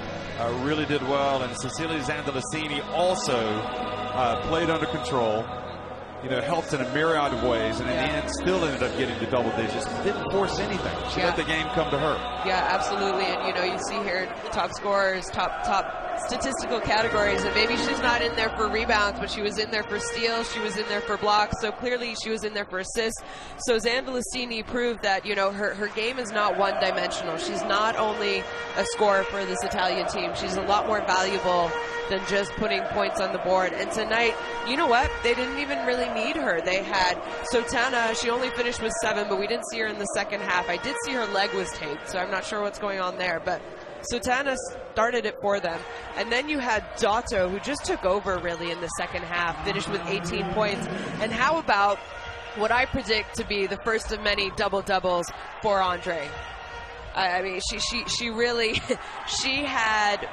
really did well. And Cecilia Zandalasini also played under control. You know, helped in a myriad of ways, and in the end still ended up getting to double digits. Didn't force anything. She let the game come to her. Yeah, absolutely. And, you know, you see here top scorers, top statistical categories, and maybe she's not in there for rebounds, but she was in there for steals, she was in there for blocks, so clearly she was in there for assists. So Zandalestini proved that, you know, her game is not one-dimensional. She's not only a scorer for this Italian team, she's a lot more valuable than just putting points on the board. And tonight, you know what? They didn't even really need her. They had Sotana. She only finished with 7, but we didn't see her in the second half. I did see her leg was taped, so I'm not sure what's going on there. But Sotana started it for them. And then you had Dotto, who just took over really in the second half, finished with 18 points. And how about what I predict to be the first of many double-doubles for Andre? I mean, she really, she had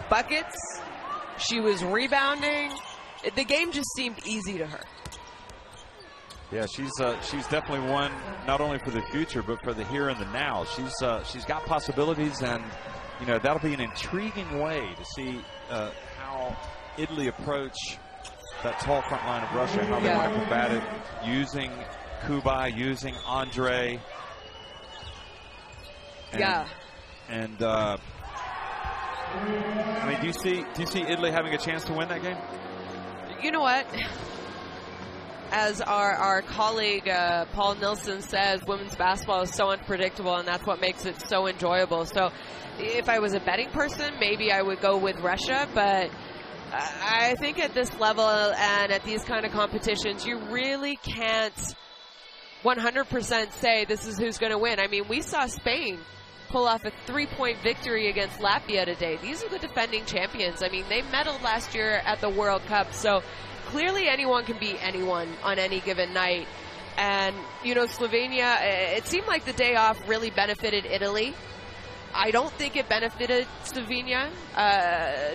buckets. She was rebounding. The game just seemed easy to her. Yeah, she's definitely one not only for the future but for the here and the now. She's got possibilities, and you know that'll be an intriguing way to see how Italy approach that tall front line of Russia, how they want to combat it, using Kubai, using Andre. And I mean, do you see Italy having a chance to win that game? You know what? As our colleague Paul Nilsson says, women's basketball is so unpredictable, and that's what makes it so enjoyable. So if I was a betting person, maybe I would go with Russia, but I think at this level and at these kind of competitions, you really can't 100% say this is who's going to win. I mean, we saw Spain pull off a 3-point victory against Latvia today. These are the defending champions. I mean, they medaled last year at the World Cup, so clearly anyone can beat anyone on any given night. And, you know, Slovenia, it seemed like the day off really benefited Italy. I don't think it benefited Slovenia.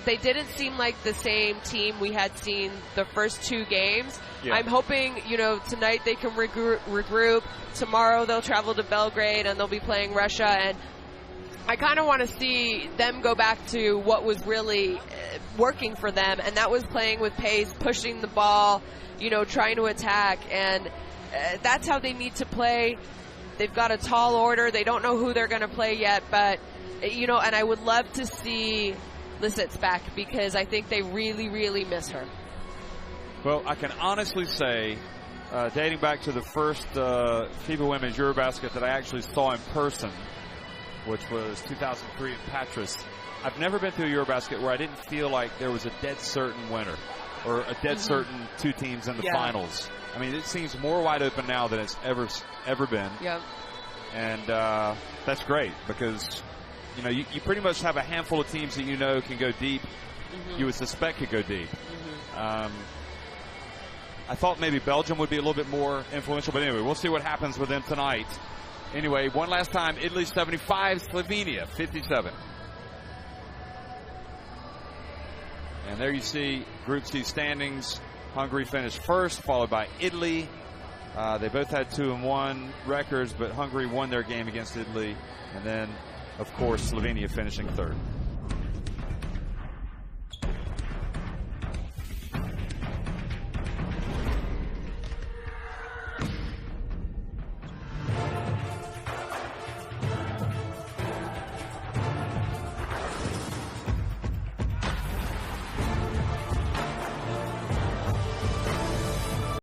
They didn't seem like the same team we had seen the first 2 games. Yeah. I'm hoping, you know, tonight they can regroup. Tomorrow they'll travel to Belgrade and they'll be playing Russia. And I kind of want to see them go back to what was really working for them, and that was playing with pace, pushing the ball, you know, trying to attack. And that's how they need to play. They've got a tall order. They don't know who they're going to play yet, but, you know, and I would love to see Lisic's back because I think they really, really miss her. Well, I can honestly say, dating back to the first FIBA Women's Eurobasket that I actually saw in person, which was 2003 in Patras, I've never been to a Eurobasket where I didn't feel like there was a dead certain winner or a dead certain 2 teams in the finals. I mean, it seems more wide open now than it's ever been. Yep. And that's great because, you know, you pretty much have a handful of teams that you know can go deep. You would suspect could go deep. I thought maybe Belgium would be a little bit more influential, but anyway, we'll see what happens with them tonight. Anyway, one last time, Italy 75, Slovenia 57. And there you see Group C standings. Hungary finished first, followed by Italy. They both had 2-1 records, but Hungary won their game against Italy. And then, of course, Slovenia finishing third.